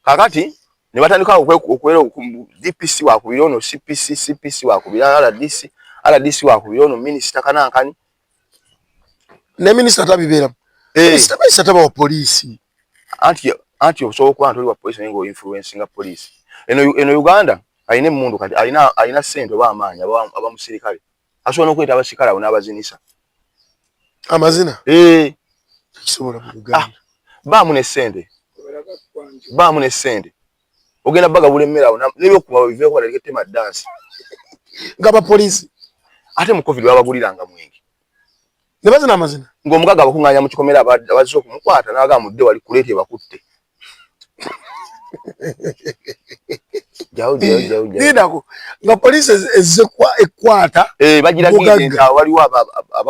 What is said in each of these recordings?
kakati ne batandika okwera DPC wa kubirono CPC wa kubira RDC wa kubirono minister kanankani ne minister tabibera minister taba wa polisi anti osobola kuba ntoli wa polisi ngo influencing police eno Uganda aine mundu kati aina sente ba amanya aba musirikale asobola okweta abashikala n'abazinisa amazina kisobola mu Uganda ba mune sente ogenda baga bulemmera nebyo kuba biveko baleke tema dance ngaba polisi ate mu covid babaguliranga mwingi ne bazina amazina ng'omugaga bakunganya mu kikomera abazo kumukwata naga mudde wali kulete bakutte jao nidako nga polisi ezze ekwata bagira gidenta waliwo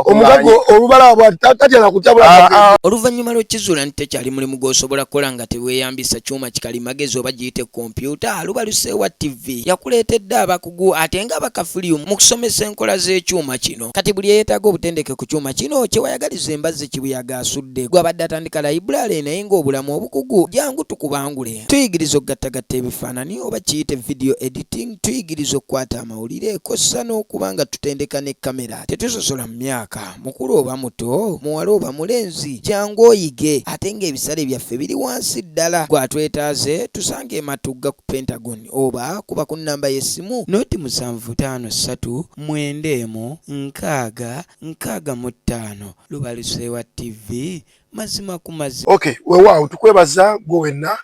omugago olubala bwa tatya kutabula oluvannyuma lw'ekizuula nti tekyali mulimu gw'osobola kukola nga teweeyambisa kyuma kikali magezi oba giyite kompyuta Lubaluseewa TV yakuleetedde abakugu ate nga bakafulyu mu kusomesa enkola z'ekyuma kino kati buli yeetaaga obutendeke ku kyuma kino kyewayagaliza embazzi kibuyaga asudde gwabadde atandika library naye ng'obulamu obukugu jangu tukubangule tuyigiriza okugattagatta ebifaananyi oba kiyite video editing tuyigiriza okukwata amawulire kossa n'okuba nga tutendeka ne kamera tetusosola mu myaka mukulu oba muto muwala oba mulenzi jangu oyige ate ng'ebisale byaffe biri wansi ddala gwatwetaaze tusange ematugga ku Pentagon oba kuba ku nnamba y'essimu noti 753 Lubaluseewa TV mazima ku mazima. Okay, weewaawo tukwebaza gwe wenna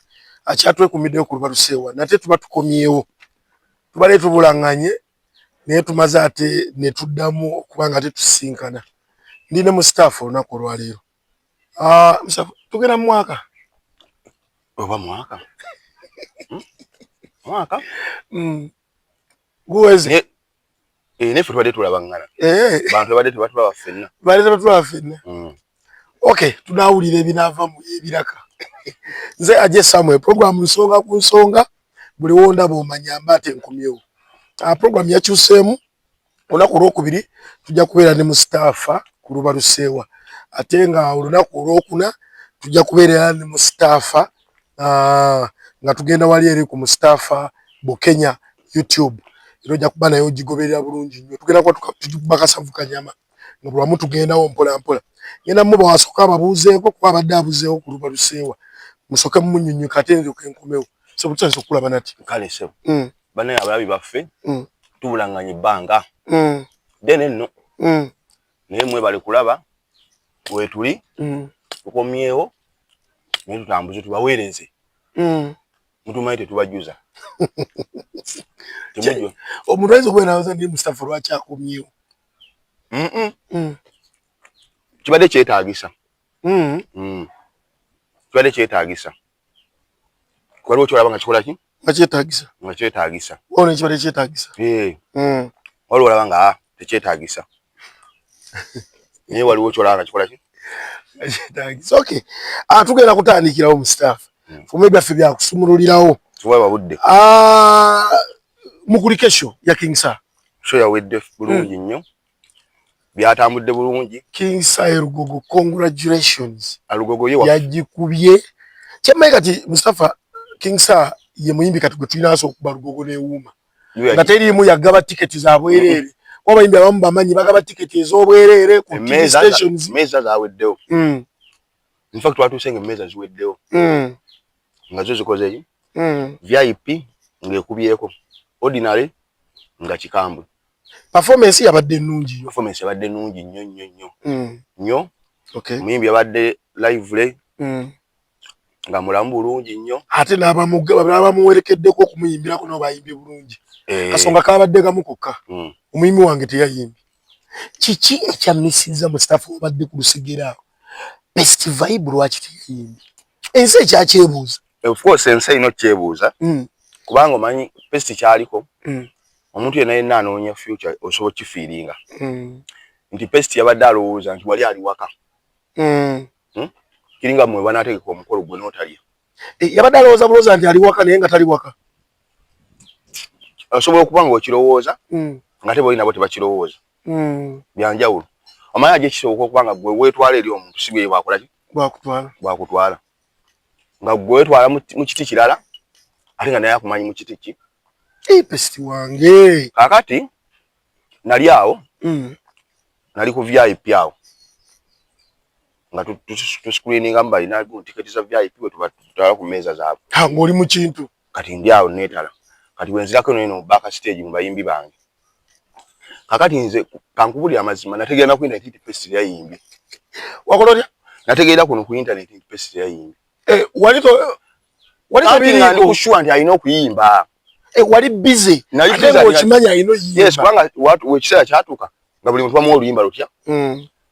akyatwekumiddeyo ku Lubaluseewa nate tuba tukomyewo tubale tubulanganye naye tumaze ate ne tuddamu okubanga ate tusinkana ndine mu staff olunaku olwaleero tugenda mu mwaka oba mwaka guweze nefe tubadde tulabangana bantu badde tebatulaba ffenna okay tunawulira ebinaava mu ebiraka nze aje Samuel program nsonga ku nsonga buli wonda bomanya mbate nkumyewo program yakyuseemu olunaku olwokubiri tujja kubeera ne mu staff ku Lubaluseewa ate nga olunaku olwokuna tujja kubeera ne mu staff nga tugenda wali eri ku staff Bukenya YouTube ero ja kuba nayo gigoberera bulungi nnyo tugenda kuba kasavu kanyama nga bulamu tugendawo mpola mpola ngenda mu bawasoka ababuuzeeko kuba abadde abuzeewo ku Lubaluseewa musoke mumunyonyo katenze kenkomewo so butsanso kulaba nati kale sebo banaye abalabi baffe tubulanganye ebbanga dene nno naye mwe bali kulaba wetuli tukomyewo naye tutambuze tubaweereze mutumanyi tetubajuza omuntu ayinza okubeera nawoza ndi Mustafa lwaki akomyewo kibadde kyetaagisa kibadde kyetaagisa waliwo kyolaba nga kikola ki nga kyetaagisa waliwo nekibadde kyetaagisa waliwo olaba nga tekyetaagisa naye waliwo kyolaba nga kikola ki kyetaagisa okay tugenda kutandikirawo mu staff fumwe byaffe byakusumululirawo tuwaba budde mukulikesho ya King Sir so yawedde bulungi nnyo byatambudde bulungi King Sir Rugogo congratulations alugogo yewa yagikubye kyemmaye kati Mustafa King Sir ye muyimbi kati gwe tulina aso okuba Rugogo n'ewuuma nga teriimu yagaba tiketi za bwereere wabayimbi abamu bamanyi bagaba tiketi ez'obwereere ku TV stations meza zaweddewo in fact twatuuse nga emmeza ziweddewo nga zo zikoze VIP ng'ekubyeko ordinary nga kikambwe performance yabadde nnungi nnyo okay muyimbi yabadde lively nga mulamu bulungi nnyo ate n'abamuwerekeddeko okumuyimbirako nabo bayimbye bulungi kasonga kabadde gamu kokka omuyimbi wange teyayimbye kiki ekyamisiza mu staff obadde ku lusigera best vibe lwaki teyayimbye ensi ekyakyebuuza of course ensi ino kyebuuza kubanga omanyi best kyaliko omuntu yenna anoonya future osobola kifiiringa nti pest yabadde alowooza nti wali ali waka kiringa mwe banaategeka omukolo gwe n'otalya yabadde alowooza bulooza nti ali waka naye nga tali waka osobola okuba nga okirowooza nga teba olinabo tebakirowooza byanjawulo omanyi aje kisoboka okuba nga gwe weetwala eri omuntu si bye bwakola ki bwakutwala nga gwe weetwala mu kiti kirala ate nga naye akumanyi mu kiti ki pesti wange kakati nali awo nali ku VIP awo nga screening amba ina tiketi za VIP we tutala ku meza zaabo ng'oli mu kintu kati ndi awo netala kati wenzirako no back stage mu bayimbi bange kakati nze kankubuli amazima nategera ku internet pesti ya yimbi wakololya nategera kuno ku internet pesti ya yimbi walito binga ndi kushua ndi ayina okuyimba wali busy ate ng'okimanya ayina oyimba yes kubanga watu wekiseera kyatuuka nga buli muntu bamuwa oluyimba lutya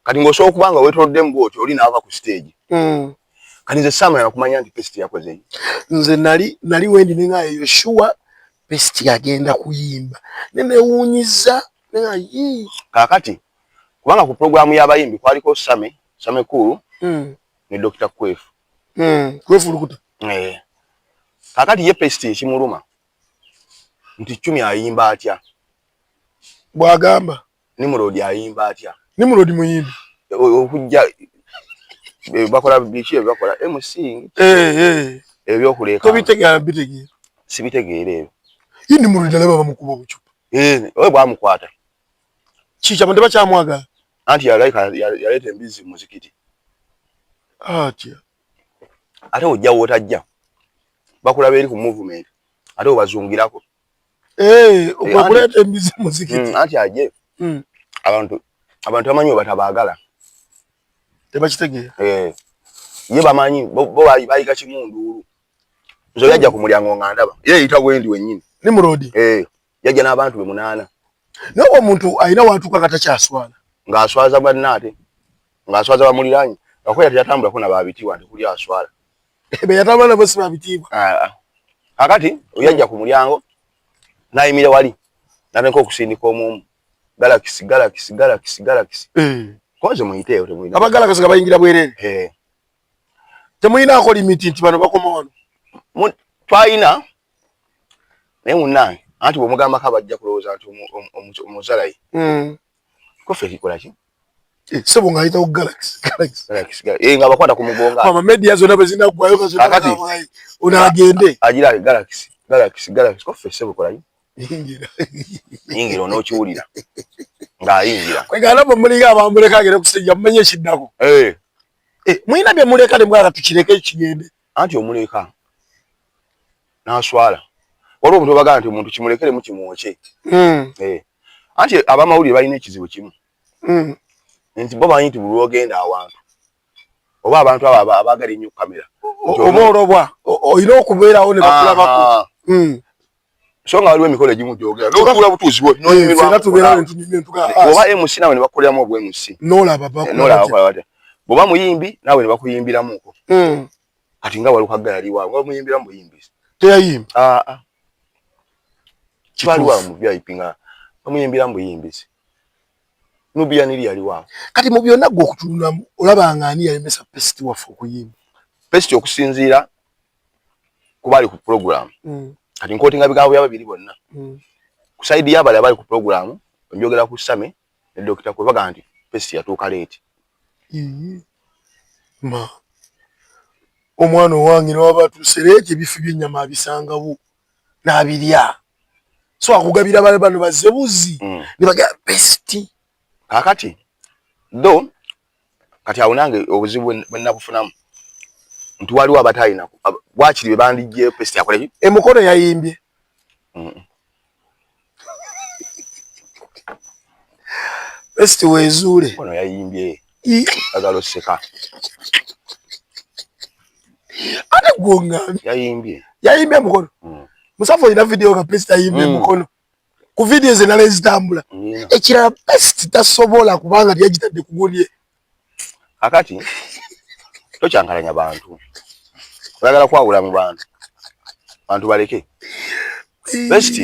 kati ng'osobola okubanga weetoddemu bw'otyo oli naava ku stage kati nze saamanya kumanya nti pesti yakoze nze nali wendi nenga Yoshua pesti agenda kuyimba nenewuunyiza nenga kakati kubanga ku programu y'abayimbi kwaliko Same Kulu ne Dr. Kwefu lukuta kakati ye pesti ekimuluma nti Chumi ayimba atya bwagamba Nimrod ayimba atya Nimrod muyimbi okujja bakola bichi bakola MC ebyokuleka tobitegera sibitegeera ebyo yindi Nimrod alaba bamukuba obucupa owe bwamukwata chicha bande bakyamwaga anti yaleta embizi muzikiti atya ate ojja wotajja bakulaba eri ku movement ate obazungirako okwakuleta embizi muzikiti anti aje abantu bamanyi batabagala tebakitegeera ye bamanyi bo bayiga kimundu nzo yajja ku mulyango ngandaba ye yita wendi wennyini Nimrod yajja n'abantu be 8 nawo omuntu ayina watuka katakyaswala ng'aswaza bannaate ng'aswaza bamuliranyi akoya yatambula kuna babitiwa ndi kuli aswala yatambula bosi babitiwa akati oyajja ku mulyango nayimira wali natenko okusindika omumu Galaxy koze muyiteyo temuyina abagalaxy gabayingira bwerere temuyina ako limiti nti bano bakoma wano twayina naye munnange anti bw'omugamba kabajja kulowooza nti omuzalayi kofe kikola ki sebo ng'ayita ku Galaxy nga bakwata ku mugonga media zonna bwe zinaggwayo kazona onaagende agira Galaxy kofe sebo kola ki yingira onookiwulira ng'ayingira kwegana bwe mulinga abamuleka agere ku stage amumenye ekiddako muyina bye muleka ne mwala tukireke kigende anti omuleka n'aswala waliwo omuntu obagana nti omuntu kimulekere mu kimwoke anti abamawulire balina ekizibu kimu nti bo bamanyi nti buli lwogenda awantu oba abantu abo abaagala ennyo kamera oba olobwa olina okubeerawo ne bakulabako so nga waliwo emikolo egimu gyogera n'okuula butuuzi bwo oba MC nawe ne bakoleramu obw MC n'olaba bakola bw'oba muyimbi nawe ne bakuyimbiramuko kati nga wali ukagala liwaawe nga muyimbiramu buyimbi teyayimba kibaliwaawe mu VIP nga bamuyimbiramu buyimbizi nubiya niri yaliwaawe kati mu byonna gwe okutunulamu olabanga ani yalemesa pesti waffe okuyimba pesti okusinziira kubali ku program kati nkotinga bigambo by'ababiri bonna ku side y'abali abali ku program njogera ku Same ne Dr. Kwebaga nti pesti yatuuka leeti omwana owange n'waba atuusereeki ebifi by'ennyama abisangawo n'abirya so akugabira bale bano bazzebuzi ne bagamba pesti kakati do kati awo nange obuzibu bwe nabufunamu nti waliwo abatayina bwakiri be bandiggyeyo pesti yakoleki emukono yayimbye pesti weezuule mukono yayimbye agala oseka ate gwongambye yayimbye mukono musafu olina vidiyo nga pesti ayimbye mukono ku vidiyo ze nala ezitambula ekirala pesti tasobola kubanga tiyagitadde ku gulye akati tokyankalanya bantu oyagala kwawula mu bantu baleke pesti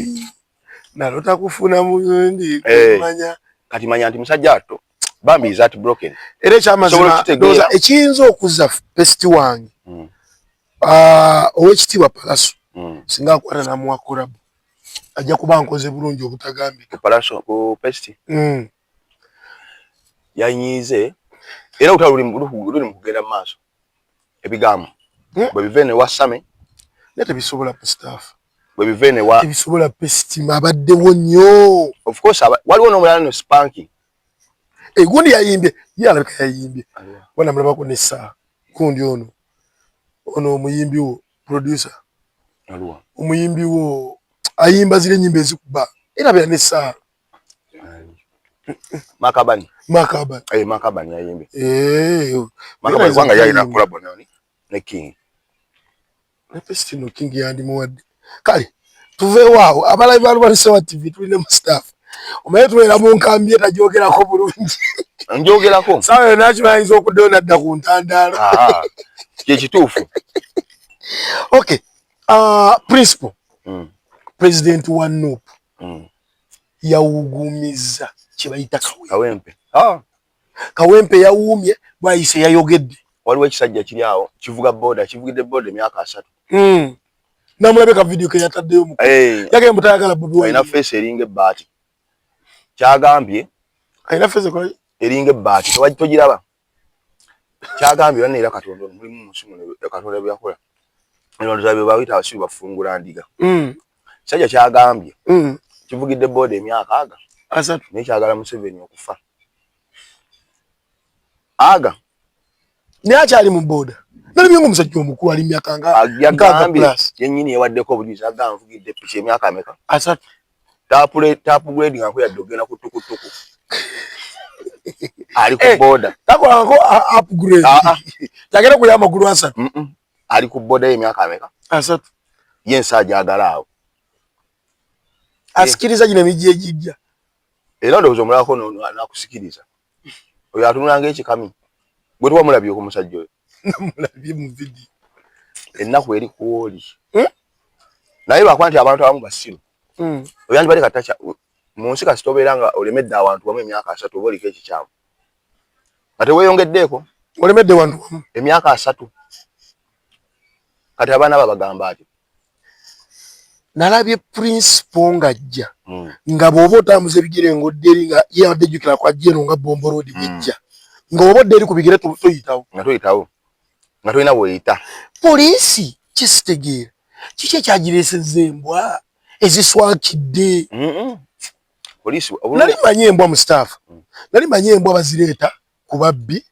nalota kufuna mundi kumanya kati manya nti musajja atto bambi is at broken era ekyamazima ndowooza ekiyinza okuzza pesti wange owekitiibwa Palaso singa akwata namuwa korabu ajja kuba nkoze bulungi obutagambika Palaso ku pesti yanyiize era utalo luli mu kugenda mu maaso ebigambo bwe bive ne wa Same Nete bisobola pe staff. Bwe bivene wa. Bisobola pe stima abaddewo nnyo. Of course waliwo n'omulala no Spanky. Gundi yayimbye, ye alabika yayimbye. Wana mulabako ne saa. Gundi ono omuyimbi wo producer. Aluwa. Omuyimbi wo ayimba zile nyimbe ezikuba. Era bya ne saa. Makabani. Makabani yayimbe. Makabani kwanga yayina collab nani? Ne King. Ne pesti no King yandi muwadde. Kale tuve waawo abalayi balu balisewa TV tulina mu staff. Omaye tuwera mu nkambi etajogerako bulungi. Njogerako. Sawe nacho bayinza okudona dda ku ntandalo. Kye kituufu. Okay. Principal. President wa NUP. Yawugumiza kibayita Kawempe. Kawempe yawumye bayise yayogedde. Waliwo ekisajja kiri awo kivuga boda kivugidde boda emyaka 3. Namulabeka video ke yataddeyo mu. Yage mutayagala Bobi Wine. Ina face eringe baati. Kyagambye. Ina face ko eringe baati. Tewagiraba. Kyagambye bane era Katonda mulimu musimu Katonda byakola. Eno zabe bawita abasibe bafungula ndiga. Sajja kyagambye. Kivugidde boda emyaka 3. Nekyagala Museveni okufa. Aga. Ne akyali mu boda. Nali byengo musajja omukulu ali myaka nga yagambye yennyini yewaddeko obujulizi agamvugidde piki emyaka ameka. 3. Tapu grading ako yaddogena ku tukutuku. Ali ku boda. Takola ko upgrade. Yagera ku yamakulu 3. Ali ku boda y'emyaka ameka. 3. Yensaja agala awo. Asikiriza gine mijje ejijja. Era ndowooza omulako nakusikiriza. Oyo atunulanga ekikami. Gwe tuwamulabye ku musajja oyo. Namulabye mu video. Ennaku eri kuwoli. Naye bakwanti abantu abamu basiru. Oyanji bali katacha mu nsi kasitobeera nga olemedde abantu bamu emyaka 3 oba oliko ekikyamu. Ate weeyongeddeeko. Olemedde wantu wamu. Emyaka 3. Kati abaana babagamba ati. Nalabye Principal ngajja. Nga bw'oba otambuza ebigere ng'odderi nga ye addejjukira kwa Jeno nga Bombo Road bwejja. Ng'oba odderi ku bigere toyitawo. Nga toyitawo. Nga toyina bw'oyita. Poliisi kisitegeera. Kiki ekyagireesezza embwa eziswakidde? Poliisi nali manyi embwa mu staff. Nali manyi embwa bazireeta ku babbi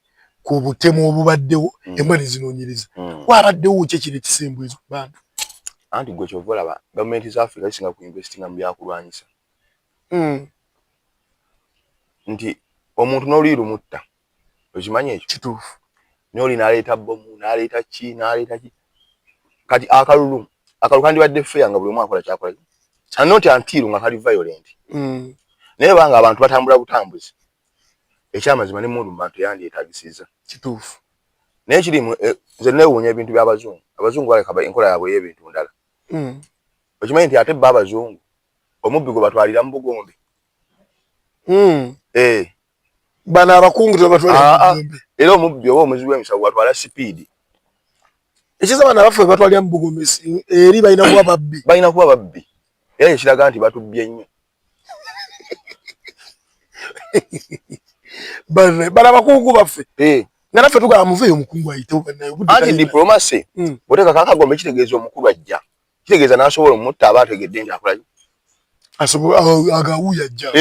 ku butemu obubaddewo embwa ne zinoonyereza. Wabaddewo ki ekireetesa embwa ezo ku bantu? Anti gwe kyova olaba gavumenti za Africa zisinga ku investinga mu byakulwanyisa. Nti omuntu n'oliiru mutta. Okimanyi ekyo? Kituufu. N'oli n'aleeta bbomu, n'aleeta ki, n'aleeta ki. Kati akalulu kandibadde feya nga buli omu akola kyakola. Not until nga kali violent. Naye banga abantu batambula butambuzi. Ekyamazima ne mundu mu bantu yandyetaagisiza. Kituufu. Naye kirimu nze neewuunya ebintu by'abazungu. Abazungu baleka enkola yaabwe y'ebintu ndala. Okimanyi nti ate bba abazungu omubbi gwe batwalira mu Bugombe. Bano abakungu tebatwalira mu Bugombe. Era omubbi oba omuzibu w'emisago batwala sipiidi. Ekiza bano abaffe batwalira mu Bugombe eri balina kuba babbi. Balina kuba babbi. Era ekiraga nti batubbye nnyo. Bano abakungu baffe. Nga naffe tugala muveeyo omukungu ayitewo bannayo. Anti diplomasi bw'oteeka kakagombe kitegeeza omukulu ajja. Kitegeeza n'asobola omutta aba ategedde nti akola ki? Agawuya ajja.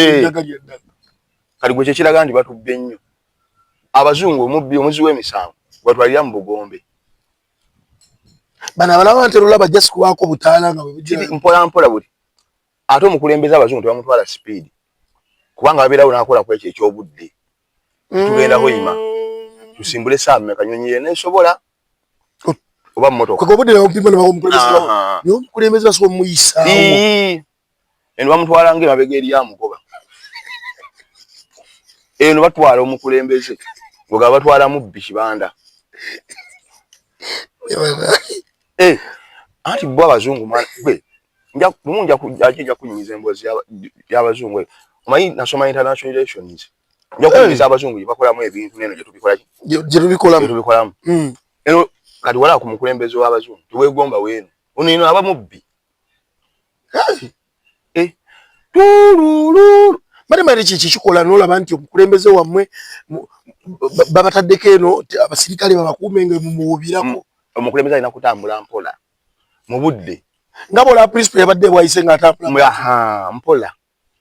Kati gwe kyekiraga nti batubbye nnyo. Abazungu omubbi omuzi w'emisango batwalira mu Bugombe. Bano abalaba banterula bajja sikubaako butaala nga kiri mpola mpola buli. Ate omukulembeze abazungu tebamutwala sipiidi. Kubanga babeerawo n'akola ku ekyo eky'obudde. Tugenda hoyima. Tusimbule saa mmeka nyonyi ye nesobola. Oba mmotoka. Kwa obudde n'ompima n'omukulembeze basobola omuyisaawo. Eno bamutwala ng'emabega eri amugoba. Eno batwala omukulembeze. Ngoga batwala mubbi kibanda. Anti bwa abazungu gwe nja kunyinyiza emboozi y'abazungu. Omanyi nasoma international relations. Nja kunyinyiza abazungu gye bakolamu ebintu neno gye tubikola ki? Gye tubikolamu. Eno kati wala ku mukulembeze w'abazungu tuweegomba weeno. Ono eno aba mubbi. Bali kiki kikola n'olaba nti omukulembeze wammwe babataddeko eno abasirikale babakuume nga mumuwubirako. Omukulembeze alina kutambula mpola. mu budde ngabo la principal yabadde bwayise ng'atambula aha mpola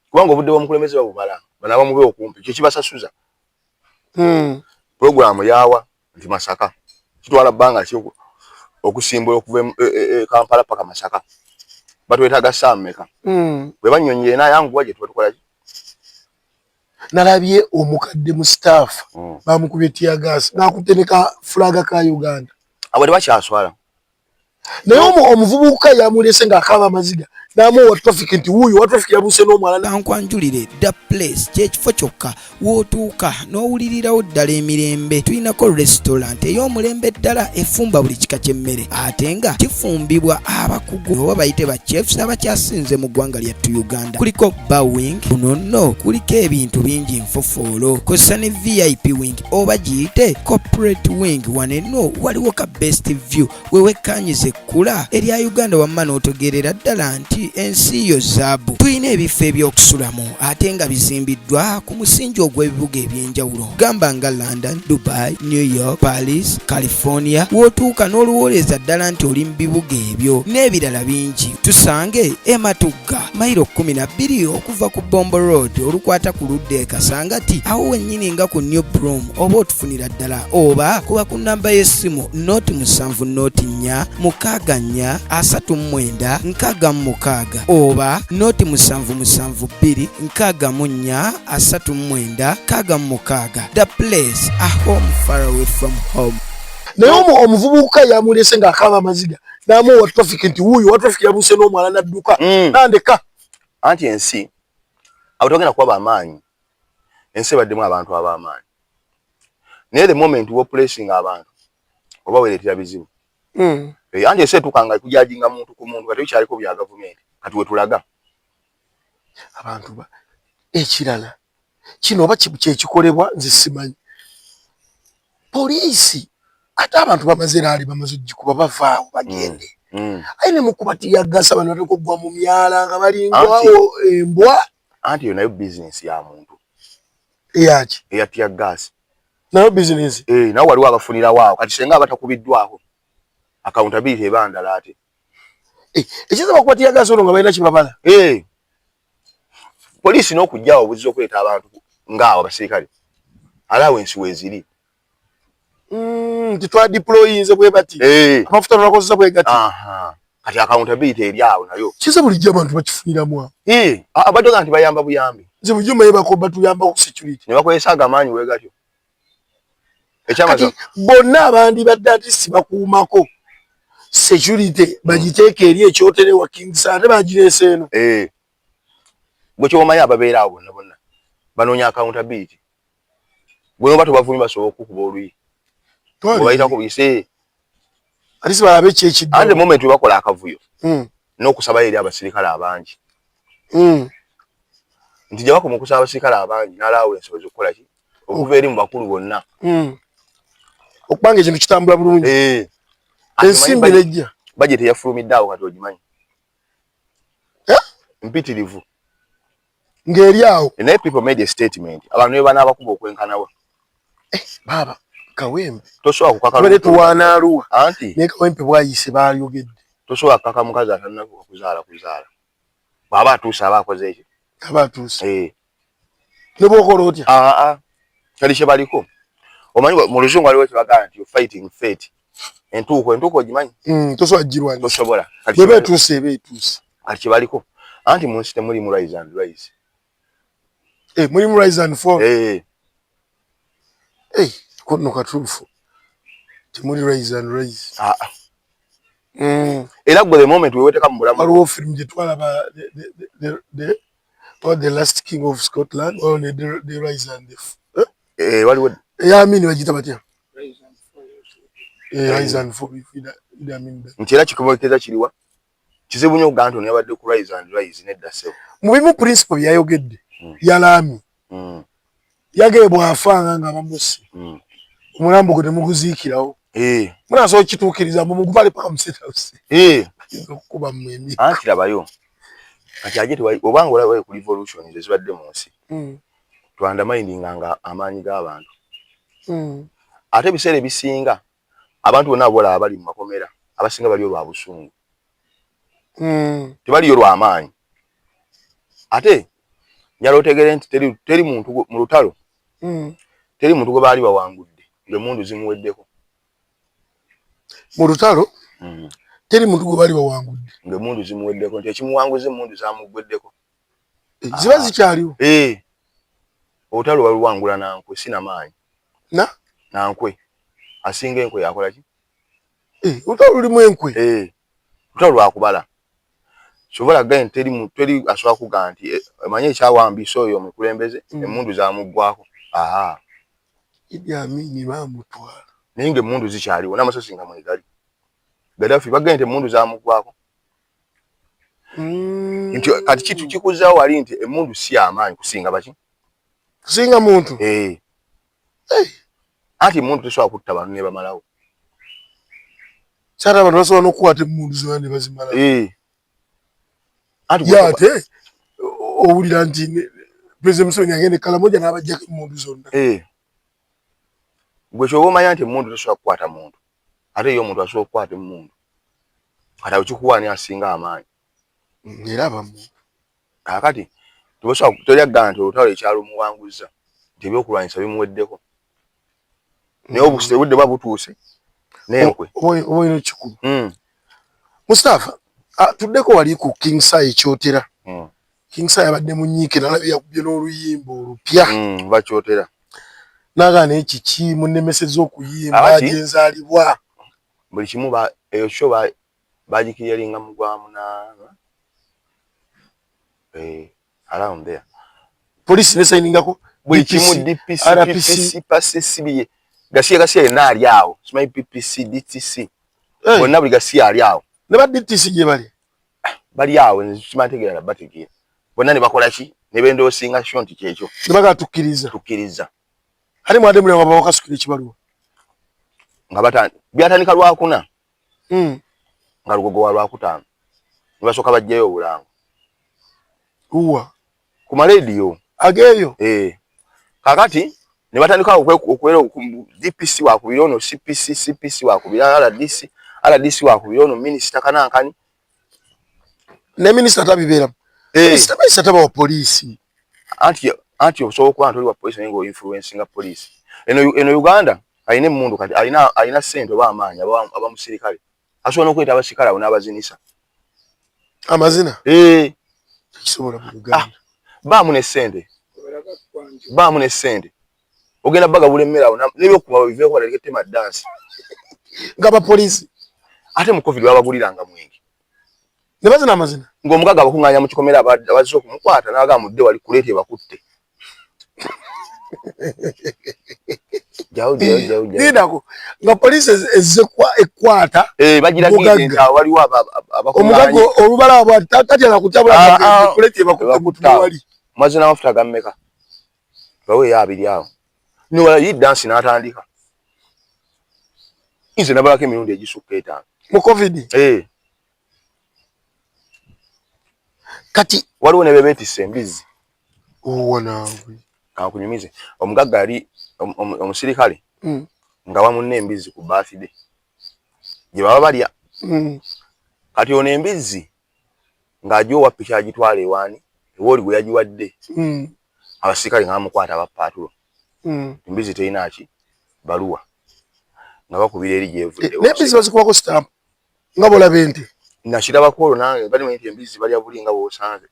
kubanga obudde bw'omukulembeze babumala bana bamube okumpi kyo kibasasuza program yawa nti Masaka kitwala bbanga ki okusimbula okuva Kampala paka Masaka batwetaga sammeka bwe banyonye na yangu waje tukola ki nalabye omukadde mu staff bamukubye tear gas nakuteneka flaga ka Uganda abo tebakyaswala naye omuvubuka yamulese ng'akaaba amaziga namuwa traffic nti wuuyo wa traffic yabuse n'omwala nkwanjulire da place kyekifo kyokka wootuuka n'owulirirawo ddala emirembe tulinako restaurant ey'omulembe ddala efumba buli kika ky'emmere ate nga kifumbibwa abakugu oba bayite ba chefs abakyasinze mu ggwanga lyattu Uganda kuliko bawing kuno nno kuliko ebintu bingi nfofoolo kosa ne VIP wing oba giyite corporate wing wanenno waliwo ka best view wewekanyize ekkula erya Uganda wamma n'otegeerera ddala nti ensi yo zaabu tulina ebifo eby'okusulamu ate nga bizimbiddwa ku musingi ogw'ebibuga eby'enjawulo gamba nga London, Dubai, New York, Paris, California wootuuka n'oluwooleza ddala nti oli mu bibuga ebyo n'ebirala bingi tusange Ematugga mayiro 12 okuva ku Bombo Road olukwata ku ludda e Kasangati awo wennyini nga ku New Brom oba otufunira ddala oba kuba ku nnamba y'essimu noti 7 noti 4 6 4 39 oba noti 772 64 39 the place a home far away from home. naye omuvubuka yamulese ng'akaaba amaziga namuwa traffic nti wuuyo wa traffic yabuse n'omwala nadduka nandeka anti ensi abo togenda kuba bamaanyi ensi baddemu abantu ab'amaanyi naye the moment wo pressing abantu oba weeretera bizibu anti ensi etukanga kujajinga muntu ku muntu kati kyaliko bya gavumenti kati wetulaga abantu ba ekirala kino oba kyekikolebwa nze simanyi poliisi ate abantu bamaze naali bamaze gikuba bavaawo bagende ayine mukubatiagasa bano batekogwa mu myala nga balingwawo embwa anti yo nayo business ya muntu eyaki eyatia gas nayo business nawe waliwo abafunira waawo kati senga abatakubiddwako accountability ebandala ate ekiza bakubatia gas ono nga balina kibabala poliisi n'okujjawo obuzizo okuleeta abantu ng'abo abasirikale allowance weeziri nti twadeployinze bwe bati amafuta tulakozesa bwe gati kati accountability eri awo nayo kiza bulijjo abantu bakifuniramu awo abadoga nti bayamba buyambi nze bulijjo maye batuyamba ku security ne bakozesa agamanyi bwe gatyo kati bonna abandi badde artist bakuumako security bagiteeka eri ekyotere wa Kings ate bagireese eno gwe kyomanyi ababeera awo bonna bonna banoonya accountability gwe noba tobavumi basobola okukuba oluyi obayitako buyise ate balabe kyekidde ande moment we bakola akavuyo n'okusaba eri abasirikale abangi nti gye bakoma okusaba abasirikale abangi n'alaawo ensobozi okukola ki okuva eri mu bakulu bonna okubanga ekintu kitambula bulungi ensimbi nejja bajeti eyafulumidde awo kati ogimanyi mpitirivu ng'eri awo naye people made a statement abantu ne banaabakuba okwenkanawa baba Kawempe tosobola kukaka bale tuwanaaluwa anti naye Kawempe bwayise baayogedde tosobola kukaka mukazi atannakuba kuzaala bw'aba atuuse aba akoze ekyo aba atuuse ne bw'okola otya kali kye baliko omanyi mu luzungu waliwo kyebagamba nti fighting fate entuuko ogimanyi tosobola girwanya tosobola bwe beetuuse eba etuuse kati kye baliko anti mu nsi temulimu rise and rise mulimu rise and fall kono katuufu temuli rise and rise era gwe the moment weweteka mu bulamu waliwo film gye twalaba the last king of Scotland or the rise and the waliwo eyamini bagita batya rise and fall nti era kikubokeza kiriwa kizibu nnyo okugamba nti ono yabadde ku rise and rise nedda ssebo mu bimu principle byayogedde yalaami yagee bw'afanga nga bamusi omulambo gwe temuguziikirawo munasobola okituukiriza mumugubale paka mu State House okukuba mmwe anti labayo kati ate obanga olabayo ku revolution ezibadde mu nsi twandamindinga nga amaanyi g'abantu ate ebiseera ebisinga abantu bonna abolaba bali mu makomera abasinga bali olwa busungu tebali yo lw'amaanyi ate njala otegere nti teri muntu mu lutalo teri muntu gwe baali bawangudde ng'emmundu zimuweddeko mu lutalo teri muntu gwe baali bawangudde ng'emmundu zimuweddeko nti ekimuwanguza emmundu zamuggweddeko ziba zikyaliwo olutalo baluwangula nankwe sinamaanyi nankwe asinga enkwe yakola ki olutalo lulimu enkwe lutalo lwakubala sobola gain teri asobola kugaa nti emanye ekyawambisa oyo omukulembeze emmundu zamuggwako Idi Amini bamutwala naye ng'emmundu zikyaliwo n'amasosi nga mwegali Gaddafi bagenda nti emmundu zamuggwako nti kati kitu kikuzaawo wali nti emmundu si amaanyi kusinga baki kusinga muntu anti emmundu tesobola kutta bantu ne bamalawo kyata abantu basobola n'okukwata emmundu zonna ne bazimalawo ate owulira nti President Museveni agenda Kalamoja n'abajjako emmundu zonna gwe kyoba omanya nti emmundu tesobola kukwata muntu ate ye omuntu asobola okukwata emmundu kati ekikuwaani asinga amaanyi era abamu kakati tolyaggaa nti olutalo ekyalo muwanguza nti ebyokulwanyisa bimuweddeko naye obudde buba butuuse n'enkwe oba ino kikulu Mustafa tuddeko wali ku King Sai ekyotera King Sai abadde munyiike nalabye yakubye n'oluyimba olupya bakyotera nagaana ekiki munnemeseza okuyimba gyenzaalibwa buli kimu eyo kyo bagikiriyalinga mu Gwamunaana around there polisi nesayiningako buli kimu DPC PCCBA gasiya yenna ali awo simanyi PPC DTC bonna buli gasiya ali awo ne ba DTC gye bali awo simantegeera bategeera bonna ne bakola ki ne bendoosinga sho nti kyekyo ne bagatukkiriza ali mwade mule nga bakasukira ekibaluwa nga byatandika lwakuna nga lugogo wa lwakutaano ne basooka bajjayo obulango ku marediyo ageeyo kakati ne batandika okwera DPC wakubiri ono CPC wakubiri RDC wakubiri ono minisita kanankani ne minisita tabibeeramu minisita taba wa polisi anti osobola okuba nti oli wa polisi naye ng'oinfluencinga polisi eno Uganda alina emmundu kati alina ssente oba amaanyi abamusirikale asobola n'okweta abasirikale abo n'abazinisa amazina kisobola mu Uganda baamu ne ssente ogenda bagabula emmere awo n'ebyokuba biveeko baleke tema dansi nga bapoliisi ate mu covid babaguliranga mwenge ne bazina amazina ng'omugaga abakuŋŋaanya mu kikomera abazze okumukwata n'agaa mudde wali kuleeta ebakutte Nidako nga polisi ezze ekwata bagiragirira waliwo omugago olubala abo tatya kutabula kulete bakutte wali mazina amafuta gammeka bawe yabiri awo no wali dance n'atandika nze nabalako emirundi egisukka 5 mu covid kati waliwo ne bebeetisse embizi nawe kankunyumize omugagga yali omusirikale nga bamunna embizi ku birthday gye baba balya kati ono embizi ng'ajja owa piki agitwala ewaani ewooli gwe yagiwadde abasirikale nga bamukwata abapaatulo embizi terina ki baluwa nga bakubira eri gyevudde n'embizi bazikubako sitampu nga bolaba ente nakirabako olwo nange balimanyi nti embizi balya buli nga bw'osanze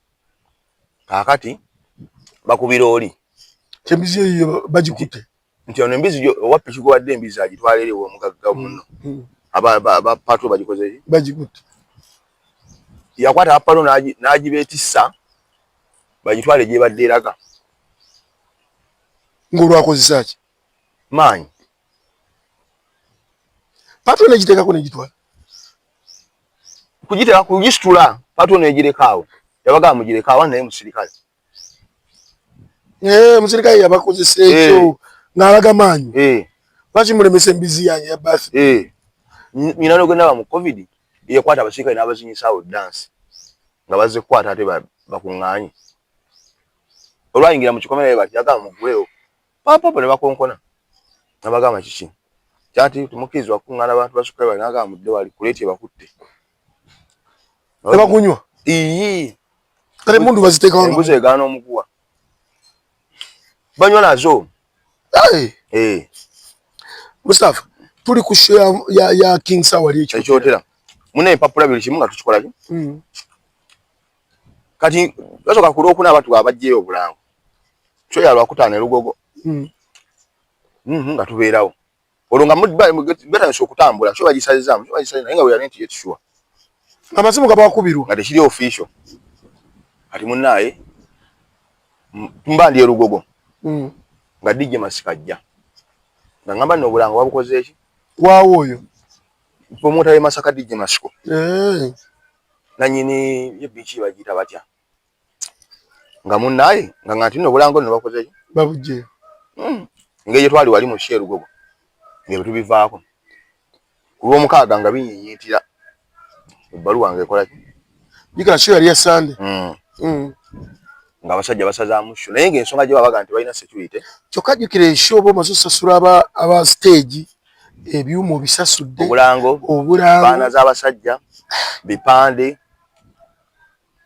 kaakati bakubira oli embizi eyo bagikutte nti ono embizi owa piki gwe wadde embizi agitwala eri omugagga munno abapaatulo bagikoze bagikutte yakwata abapaatulo n'agibeetissa bagitwale gyebadde eraga ng'olwakozesa ki maanyi paatulo negiteekako negitwala kugiteeka kugisitula paatulo negireka awo yabagamba mugireka awo naye musirikale musirikale yabakozesa ekyo ng'alaga maanyi lwaki mulemesa embizi yange ya basi nyina n'ogenda ba mu covid yekwata abasirikale n'abazinyisa awo dansi nga bazze kukwata ate bakuŋŋaanye olwayingira mu kikomera bati yagamba mugulewo papapo ne bakonkona nabagamba kiki kyati tumukirizibwa kukuŋŋaana abantu basukale bali n'agamba mudde wali kuleeta bakutte Tebakunywa. Kale mundu baziteeka wangu. Embuzi egaana omuguwa. Banywa nazo. Mustafa, tuli ku show ya King Sawali ekyo. Ekyotera. Mune empapula bili kimu nga tukikola ki? Kati basoka kulokuna abantu abajjeyo obulango. Kyo yalwa kutaana erugogo. Nga tubeerawo. Olonga beta nso okutambula. Kyo bagisalizaamu. Kyo bagisaliza naye nga bwe yali nti yetushua. Amasimu gaba kubirwa. Nga tekiri official. Kati munnaye mbandi erugogo. Nga DJ Masikajja. Nga ngamba nno obulango babukoze eki? Waawo oyo. Promota ye Masaka DJ Masiko. Nanyini ye bichi bagita batya. Nga munnaye nga ngati nno obulango nno bakoze eki? Babuje. Ngeje twali wali mu sheru gogo. Nge tubivaako. Kulo mukaaga nga binyinyitira. Ebbaluwa ngekola ki? Bika show yali ya Sunday. Nga basajja basazaamu show. Naye ng'ensonga gye babaga nti balina security. Kyokka jjukira show bo masasula aba stage ebyuma bisasudde. Obulango. Baana z'abasajja. Bipande.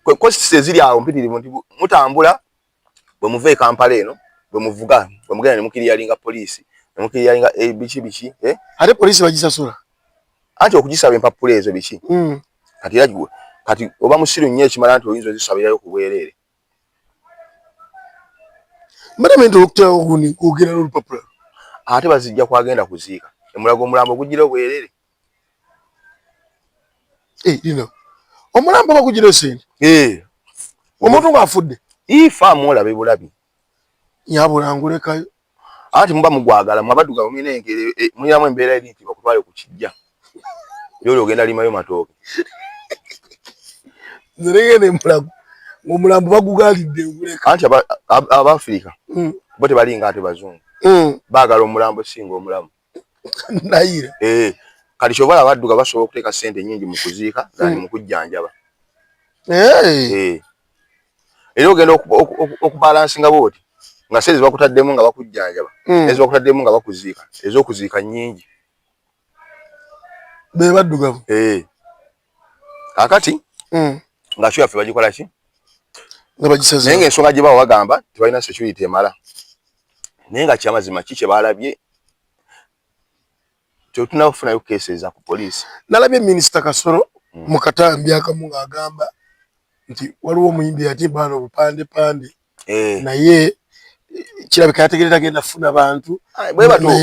Ko ziri awo mpitiri mutambula bwe muve Kampala eno bwe muvuga bwe mugenda ne mukiri yalinga police ne mukiri yalinga bichi ate police bagisasula anti okugisaba empapula ezo bichi kati yagiwe kati oba musiru nnyo ekimala nti oyinza ozisabirayo ku bwerere mberamento okuta oguni kugera n'olupapula ate bazijja kwagenda kuziika emulago omulambo gugira obwerere lino omulambo bagugira sente omuntu ng'afudde ifaamu olabe bulabi nyabulangulekayo ati muba mugwagala mwabaduga muminengere muliramu embeera eri nti bakutwale ku kijja yoli ogenda limayo matooke nzerengene mulago omulambo bagugalidde nguleka anti Abafrika bo tebalinga ate bazungu baagala omulambo singa omulamu nayira kati kyovala abadduga basobola okuteeka ssente nnyingi mu kuziika zali mu kujjanjaba era ogenda okubalansinga booti nga sezi bakutaddemu nga bakujjanjaba ezi bakutaddemu nga bakuziika ez'okuziika nnyingi be baddugavu kakati nga kyo yaffe bagikola ki nga bagisaze naye ng'ensonga gye bawa bagamba tebalina security emala naye nga kyamazima ki kye balabye tetunafunayo cases ku poliisi nalabye minisita Kasoro mu katambi akamu ng'agamba nti waliwo omuyimbi yatimbana obupandepande naye kirabika yategerera genda funa bantu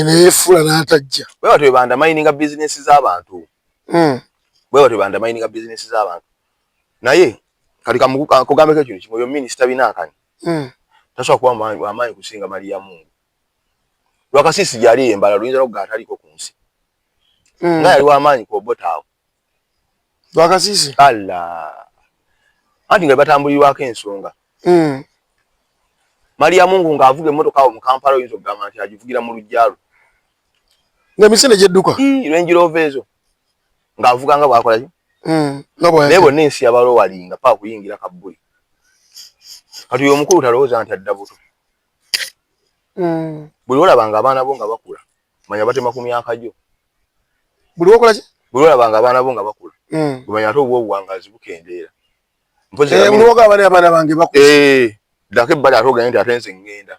neyefuula n'atajja bwe batyo banda mining business z'abantu bwe batyo banda mining business z'abantu naye kati kugambeko ekintu kimwe yo minisita binaakani tasobola kuba amaanyi kusinga Maria Mungu Lwakasisi gyali embala luyinza n'okugala taliko ku nsi nga yali w'amaanyi ku Obotaawo Lwakasisi anti nga batambulirwako ensonga Maria Mungu ng'avuga emmotoka awo mu Kampala oyinza okugamba nti agivugira mu lujjalo ng'emisinde gy'edduka Range Rover ezo ng'avuga nga bw'akola ki naye bonna ensi yabalo walinga paa kuyingira kabbuli kati oyo omukulu talowooza nti adda buto buli olabanga abaana bo nga bakula manya batema ku myaka gyo buli okola ki buli olabanga abaana bo nga bakula manya ate obwo obuwangazi bukendeera buli ogaba abaana bange bakula dako ebbali ate ogende nti ate nze ngenda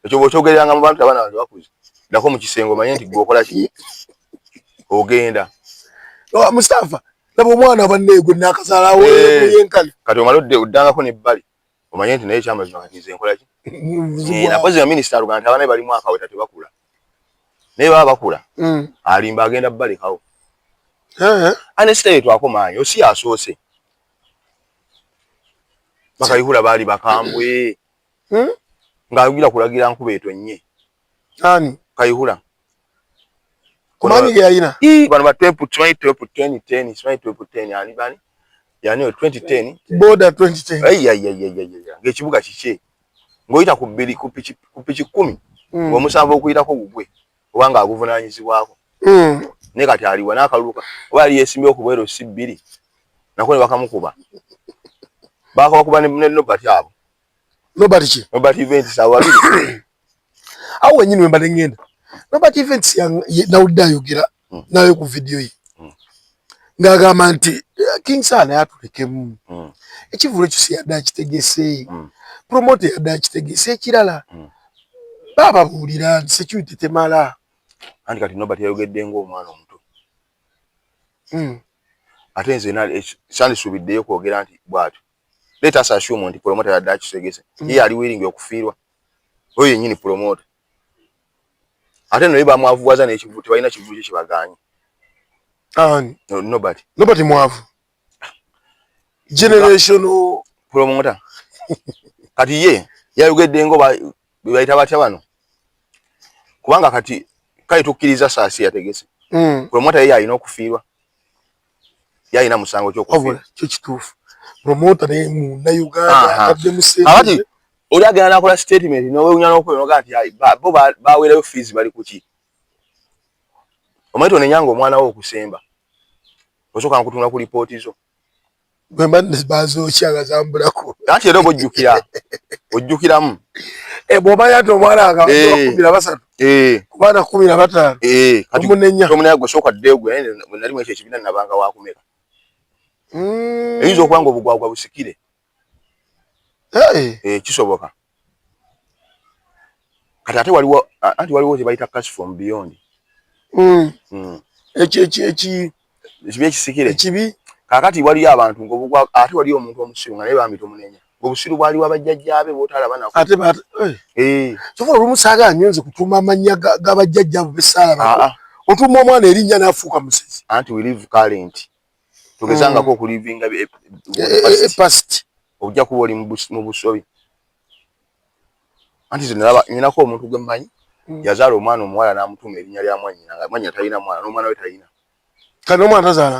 ekyo bw'okyogereranga mu bantu abaana bange bakuze dako mu kisenge omanye nti gweokola ki ogenda Mustafa laba omwana banneegwe n'akazaalawo yenkana kati omala oddangako n'ebbali omanye nti naye ekyamazima kati nze nkola ki napozi nga minisita aluga nti abaana bali mwaka weta tebakula naye baba bakula alimba agenda balekawo ane sita yetwako maanyi osi yasoose bakayihula baali bakambwe ng'alugira kulagira nkuba etonnye ani kayihula kumanyi ge yalina bano ba twepu 2010 simanyi twepu 10 ani bani yani 2010 boda 2010 ng'ekibuga kiki ng'oyita ku bbiri ku piki 10 ng'omusanvu okuyitako gugwe oba ng'aguvunaanyizibwako naye kati aliwa n'akaluluka oba yali yeesimbye okubwero si bbiri nako ne bakamukuba bakabakuba ne Nobert abo Nobert ki Nobert Events awo abiri awo wenyini we mbadde ngenda Nobert Events nawulidde ayogera nayo ku vidiyo ye ngagamba nti King Sana yatulekemu ekivulo ekyo si yadde akitegese promote yadde akitegese ekirala bababuulira nti security temala anti kati Nobert yayogedde ng'omwana omuto ate nze sandisuubiddeyo kwogera nti bw'atyo let us assume nti promoter yadde akitegese ye ali willing okufiirwa oyo yennyini promoter ate naye bamwavuwaza n'ekivulo tebalina kivulo kye kibaganye Nobert mwavu generational promoter kati ye yayogedde ngo bayita batya bano kubanga kati kale tukkiriza saasi yategese promoter ye alina okufiirwa yalina musango ky'okufiirwa kyo kituufu promoter ne munda Uganda akadde musente abati oli agenda nakola statement n'owewunya n'okwenoga nti bo baweerayo fees bali kuki omaito nenyanga omwana wo okusemba osoka nkutuna ku report zo bwemba bazo kyaga zambulako anti era ojjukiramu bw'oba yati omwana nga 13 kubana 15 kati omunenya gwe soka ddeyo gwe nali mu ekyo ekibiina nabanga wakumeka eyinza okuba nga obugwagwa busikire kisoboka kati ate waliwo kye bayita cash from beyond ekibi ekisikire ekibi kakati waliyo abantu ng'obugwa ate waliyo omuntu omusiru nga naye bambita omunenya obusiru bwaliwo abajjajjaabe bootalaba nako ate sofa olumusaaga nyonze kutuma amannya g'abajjajjaabo b'essaala otuma omwana erinnya n'afuuka musezi anti we live current tugezangako okulivinga past ojja kuba oli mu busobi anti ze nyinako omuntu gwe mmanyi yazaala omwana omuwala n'amutuma erinnya lya mwannyina nga mwannyina talina mwana n'omwana we talina kati omwana tazaala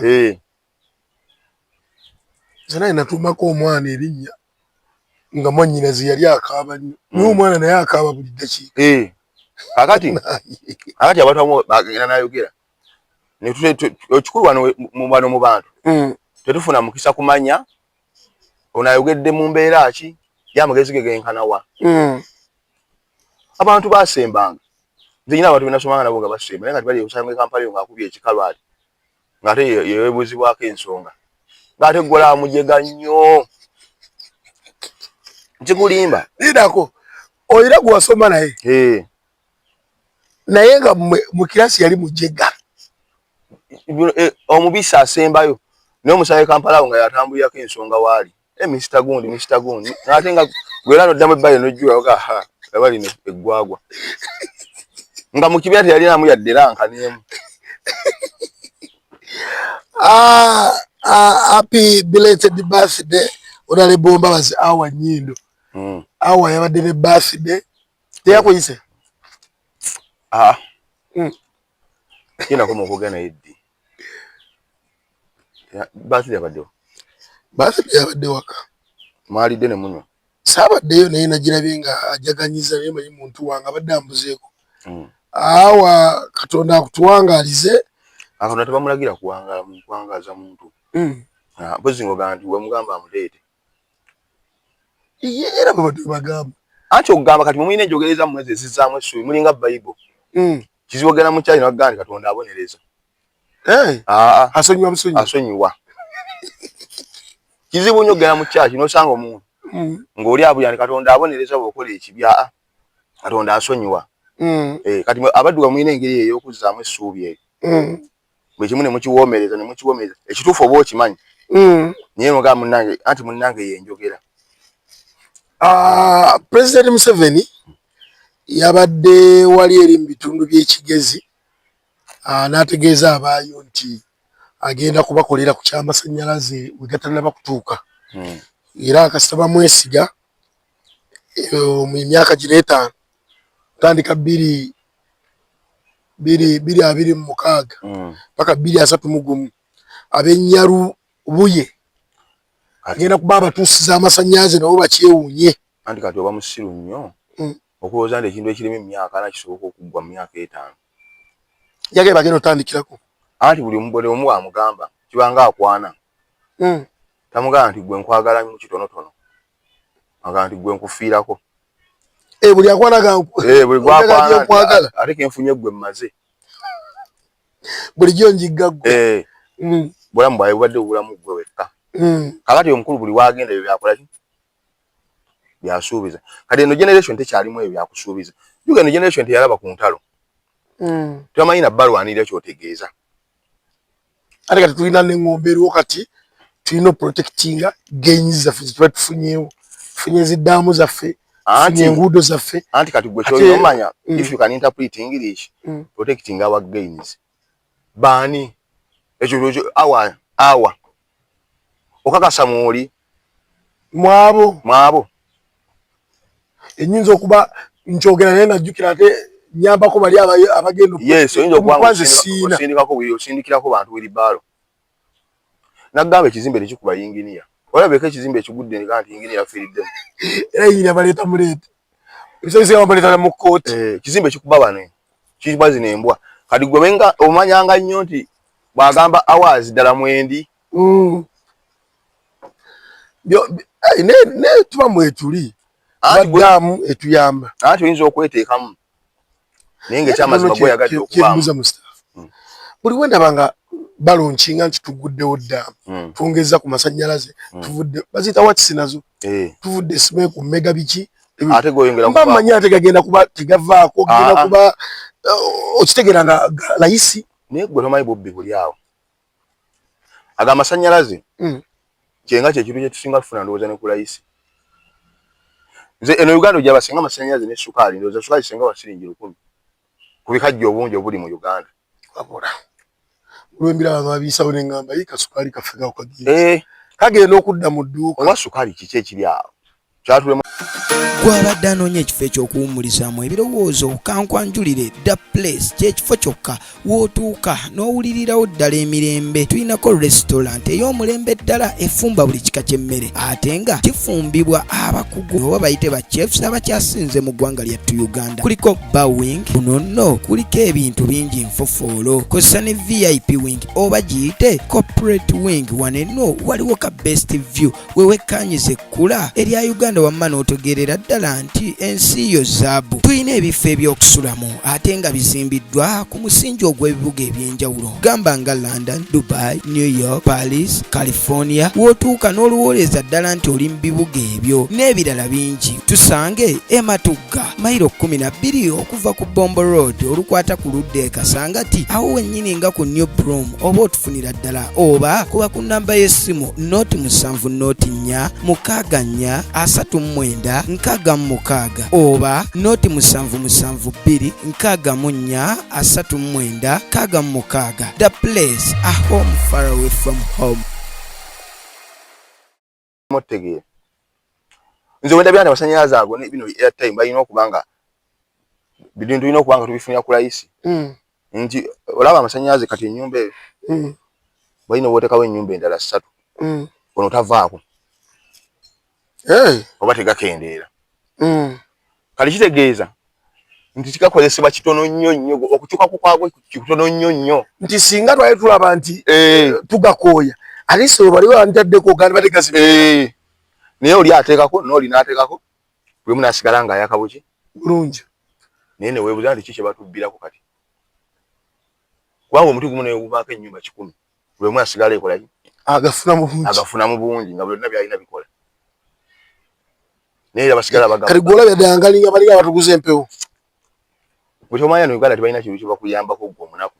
ze naye natumako omwana erinnya nga mwannyina ze yali akaaba nnyo naye omwana naye akaaba buli ddakiika kakati abantu abamu bagenda n'ayogera ekikulu wano mu bantu tetufuna mukisa kumanya ono ayogedde mu mbeera ki y'amagezi ge genkanawa abantu basembanga nze nyina abantu benasomanga nabo nga basemba naye nga tibali okusanga ekampala nga akubye ekikalwati ng'ate yeweebuuzibwako ensonga ng'ate ggola amujega nnyo nkikulimba lidako oyira gwe wasoma naye nga mu kirasi yali mujega omubisi asembayo naye omusawo Kampala awo nga yatambulirako ensonga waali Mr. Gundi n'ate nga gwera noddamu ebbali n'ojjula oga eba lino eggwagwa nga mu kibira teyalinamu yadde ranka n'emu happy belated birthday Honorable Mbabazi Awa Nyindo Awa yabadde ne birthday teyakuyise kina ko mukugana eddi birthday yabaddewo yabadde waka mwalidde ne munywa saabaddeyo naye nagirabye nga ajaganyiza naye manyi muntu wange abadde ambuzeeko Awa Katonda akutuwangalize Katonda tebamulagira kuwangaza muntu mpozi ng'ogamba nti we mugamba amuleete era bwe bagamba anti okugamba kati mumuyina enjogereza mmwezi ezizaamu essuubi mulinga Bayibuli kizibu ogenda mu kyali n'ogamba nti Katonda abonereza asonyiwa kizibu nnyo ogenda mu kyaki n'osanga omuntu ng'oli abulya nti Katonda abonereza bw'okola ekibi Katonda asonyiwa kati abadduga muyina engeri ey'okuzzaamu essuubi eyo bwe kimu ne mukiwoomereza ekituufu oba okimanyi naye n'ogamba munnange anti munnange yenjogera President Museveni yabadde wali eri mu bitundu by'ekigezi n'ategeeza abaayo nti agenda kubakolera ku kyamasannyalaze we gatanaba kutuuka era kasita bamwesiga mu myaka gino 5 tandika 2026 paka 2031 ab'Ennyalu buye agenda kuba abatuusiza amasannyalaze nabo bakyewuunye anti kati oba musiru nnyo okulowooza nti ekintu ekirimu emyaka nakisoboka okuggwa mu myaka 5 yagenda bagenda otandikirako anti buli omu bw'amugamba kibanga akwana tamugamba nti gwe nkwagala mu kitonotono agamba nti gwe nkufiirako buli akwanaga buli gwakwana ate kenfunye gwe mmaze bulijjo njigga gwe bulamu bwawe bwadde obulamu gwe wekka. Kakati omukulu buli wagenda ebyo byakola ki? Byasuubiza. Kati eno generation tekyalimu ebyo byakusuubiza. Juga eno generation teyalaba ku ntalo. Tamanyi na balwanira kyotegeeza. Ate kati tulina n'engombe eriwo kati tulina protectinga gains zaffe ze tuba tufunyeewo. Tufunye ziddamu zaffe, tufunye enguudo zaffe. Anti kati gwe ky'omanya, if you can interpret English, protecting our gains. Bani ekyo awa okakasa mwoli mwabo enyinza okuba nkyogera naye najjukira ate nyambako bali abagendo yes oyinza okubanga osindikirako bantu wheelbarrow nagamba ekizimbe tekikuba yinginiya olabeko ekizimbe ekigudde nga nti yinginiya yafiiriddemu era yinginiya baleeta muleete ebisese baleeta mu kooti ekizimbe kikuba bano kikuba zino embwa kati gwe wenga omanyanga nnyo nti bwagamba hours ddala mwendi ne tuba mwetuli baddamu etuyamba anti oyinza okweteekamu naye ng'ekyamazima gwe yagadde okubaamu buli wendabanga balonkinga nti tuguddewo ddaamu twongeza ku masannyalaze tuvudde baziyita watisi nazo tuvudde esime ku mega biki ate goyongera mba mmanyi ate gagenda kuba tegavaako gagenda kuba okitegeera nga layisi naye gwe tomanyi bobbi buli awo aga amasannyalaze kyenga kyekintu kye tusinga tufuna ndowooza ne ku layisi nze eno Uganda ojja basinga amasannyalaze ne sukaali ndowooza sukaali singa wa siringi 10 ku bikajjo obungi obuli mu Uganda wabula olw'embira abantu babiisawo ne ngamba yi kasukaali kaffe kagiye kagenda okudda mu dduuka oba sukaali kiki ekiri awo kyatulemu gwabadde anoonya ekifo ekyokuwummulizaamu ebirowoozo kankwanjulire The Place kyekifo kyokka w'otuuka n'owulirirawo ddala emirembe. Tulinako restaurant ey'omulembe ddala efumba buli kika ky'emmere ate nga kifumbibwa abakugu oba bayite ba chefs abakyasinze mu ggwanga lyattu Uganda. Kuliko bar wing, kuno nno kuliko ebintu bingi nfofoolo, kosa ne VIP wing oba giyite corporate wing. Wano enno waliwo ka best view wewekkaanyiza ekkula erya Uganda wamma n'otegeerera ddala nti ensi yo zaabu. Tulina ebifo ebyokusulamu ate nga bizimbiddwa ku musingi ogw'ebibuga eby'enjawulo gamba nga London, Dubai, New York, Paris, California. W'otuuka n'oluwooleza ddala nti oli mu bibuga ebyo n'ebirala bingi. Tusange Ematugga mayiro 12 okuva ku Bombo Road olukwata ku ludda e Kasangati awo wennyini nga ku New Broom oba otufunira ddala oba kuba ku nnamba y'essimu noti 7 noti 4 6 4 39 oba noti 772 64 39 66. The Place, a home far away from home. Motegere nze wenda byana basanyaza ago bino airtime bayina okubanga bidintu tulina okubanga tubifunya ku layisi nti olaba amasanyaze kati ennyumba bayina wotekawo ennyumba endala 3 ono tavaako oba tegakendeera kali kitegeeza nti kikakozesebwa kitono nnyo nnyo okukyuka ku kwagwe kitono nnyo nnyo nti singa twali tulaba nti tugakooya aliso baliwo antaddeko gandi bategasi naye oli ateekako n'oli n'ateekako buli muno asigala nga ayakabuki bulungi naye ne weebuuza nti ki kye batubbirako kati kubanga omuti gumu neguvaako ennyumba 10 buli muno asigala ekolaki agafuna mu bungi nga byonna byalina bikola naye abasigala bagamba kati gwolabye dangalinga bali abatuguza empewo bw'omanya no Uganda tebalina kintu kye bakuyambako gwe omunaku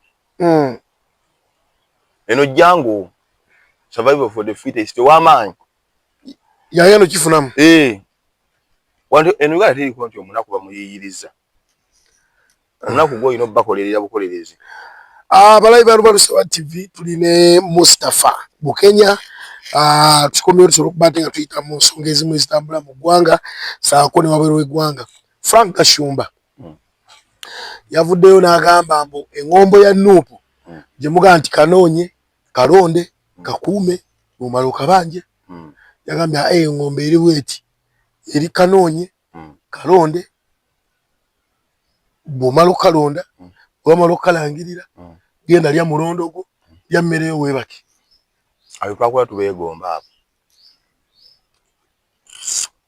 eno jangu survival for the fittest w'amaanyi yayano kifunamu wantu eno Uganda teriko nti omunaku bamuyiyiriza omunaku gwe olina bakolerera bukolerezi. Abalayi ba Lubalusewa TV tuline Mustafa Bukenya tukomye tusobola okuba nga tuyita mu nsonga ezimu ezitambula mu ggwanga saako ne wabweru w'eggwanga. Frank Kashumba yavuddeyo n'agamba mbu eŋŋombo ya Nuupu gye mugaa nti kanoonye kalonde kakuume bw'omala okabanje yagambye eŋŋombo eri bweti eri kanoonye kalonde bw'omala okukalonda bw'omala okukalangirira genda lya mulondo gwo lya mmere yo weebake ayo twakola tubeegomba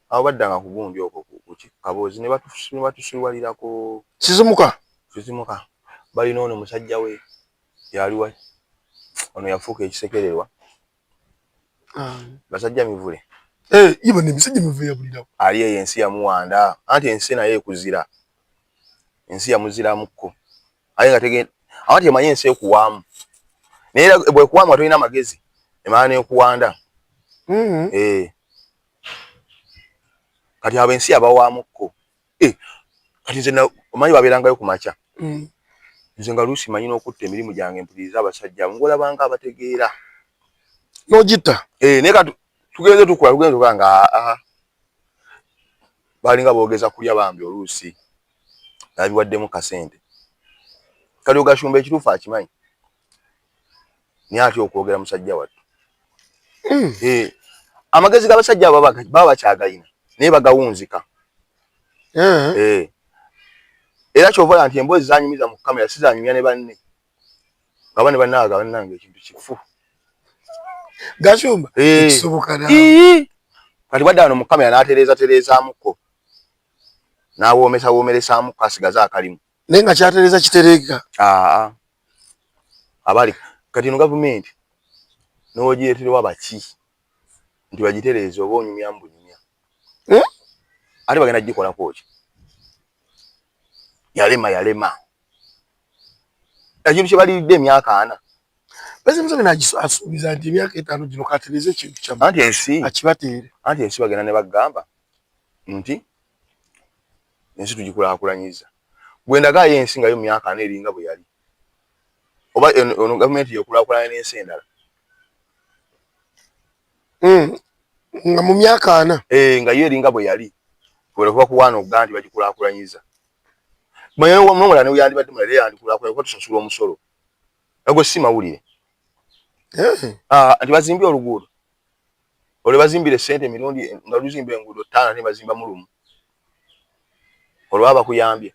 abo baddanga ku gundi okwo kuki kaboozi ne batusulwalirako kizimuka balina ono musajja we yaliwa ono yafuuka ekisekererwa basajja mivule ibo ne misajja mivule yabulirawo ali ensi yamuwanda anti ensi naye ekuzira ensi yamuziramuko aye nga tegenda awati emanyi ensi ekuwaamu naye bwe kuwaamu atolina amagezi emaana ekuwanda kati abo ensi abawaamuko kati nze omanyi babeerangayo ku makya nze nga luusi manyi n'okutta emirimu gyange mpuliriza abasajja ngolabanga abategeera n'ogita naye kati tugenze tukola nga balinga boogeza kulya bambi oluusi nabiwaddemu kasente kati ogashumba ekituufu akimanyi naye atya okwogera musajja wattu amagezi g'abasajja baba bakyagalina naye bagawunzika era kyovola nti emboozi zanyumiza mu kamera si zanyumya ne banne nga ne bannaaga bannanga ekintu kifu gashumba kisoboka kati wadde wano mu kamera n'atereezaamuko n'awoomeresaamuko asigaza akalimu naye nga kyatereeza kitereeka abali kati no gavumenti n'ogireeterwa baki nti bagitereeze oba onyumyamu bunyumya ate bagenda gikolako ki yalema ekintu kye baliridde emyaka 4 bese Museveni n'asuubiza nti emyaka 5 gino katereeze ekintu kyamu akibateere anti ensi bagenda ne bagamba nti ensi tugikulaakulanyiza gwendagayo ensi nga yo mu myaka 4 eringa bwe yali oba ono gavumenti yekulaakulanya n'ensi endala nga mu myaka 4 nga yo eringa bwe yali kuba kuwaana okugaa nti bagikulaakulanyiza nomula ne yandibadde mulale yandikulaakulanya kuba tusasula omusolo nagwe si mawulire nti bazimbye oluguudo olwo bazimbire sente emirundi nga luzimba enguudo 5 ne bazimba mu lumu olwo baba bakuyambye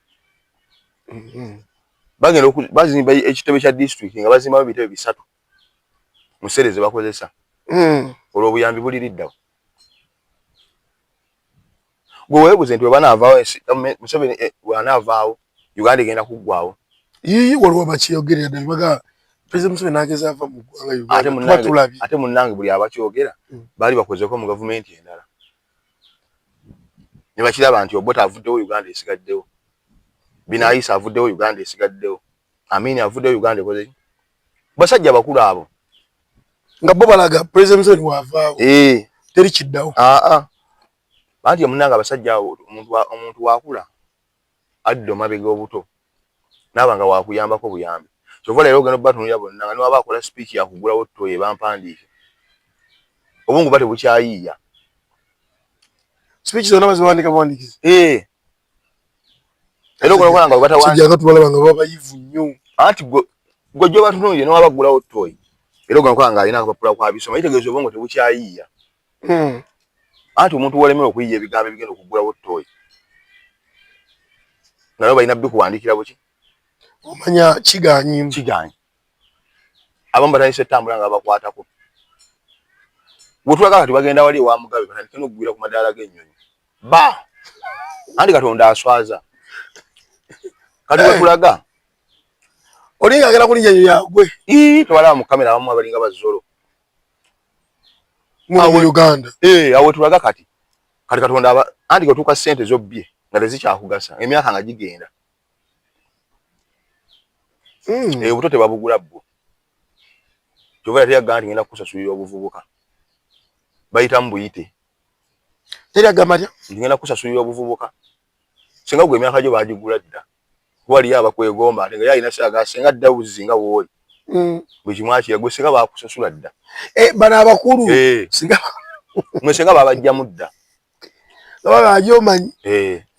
bagenda bazimba ekitebe kya district nga bazimbayo bitebe 3 musereze bakozesa olwo obuyambi buliriddawo gwe weebuze nti webanaavaawo Museveni wanaavaawo Uganda egenda kuggwawo waliwo bakyogerera ddala baga President Museveni n'ageza ava mu ggwanga Uganda ate munnange buli abakyogera baali bakozeko mu gavumenti endala ne bakiraba nti Obote avuddewo Uganda esigaddewo Binaisa avuddewo Uganda esigaddewo Amini avuddewo Uganda ekoze basajja bakulu abo nga bo balaga President Museveni waavaawo teri kiddawo banti munnange abasajja omuntu wakula addo mabega obuto nabanga wakuyambako buyambi kyova leero ogenda batunulira bonna nga niwaba akola speech yakugulawo ttoye bampandiike obungu bate bukyayiiya speech zonna baziwandika buwandikizi era okola nga batawandiika tubalaba nga babayivu nnyo anti gwe gyo batunulire niwaba agulawo ttoye era ogenda nga alina akapapula kwabisoma yitegeeza obungu tebukyayiiya anti omuntu wolemerwa okuyiiya ebigambo ebigenda okugulawo ttoye nayo balina bikuwandiikira buki omanya kiganyi abamu batandise ettambula nga bakwatako bwetulaga kati bagenda wali ewa Mugabe batandike n'okugwira ku madaala g'ennyonyi anti Katonda aswaza kati bwetulaga olinga agenda kulinnya yagwe tobalaba mu kamera abamu abalinga bazolo mu Uganda awo tulaga kati Katonda anti kotuuka ssente zobbye nga tezikyakugasa emyaka nga gigenda obuto tebabugula bwo kyova teyagamba nti ngenda kusasulira obuvubuka bayitamu buyite teragamba tya ngenda kusasulira obuvubuka singa gwe emyaka gyo bagigula dda waliyo abakwegomba ate nga yalina saga singa dda buzi nga wooli bwe kimwakira gwe singa bakusasula dda bano abakulu mwe singa babajjamu dda baba ajomanyi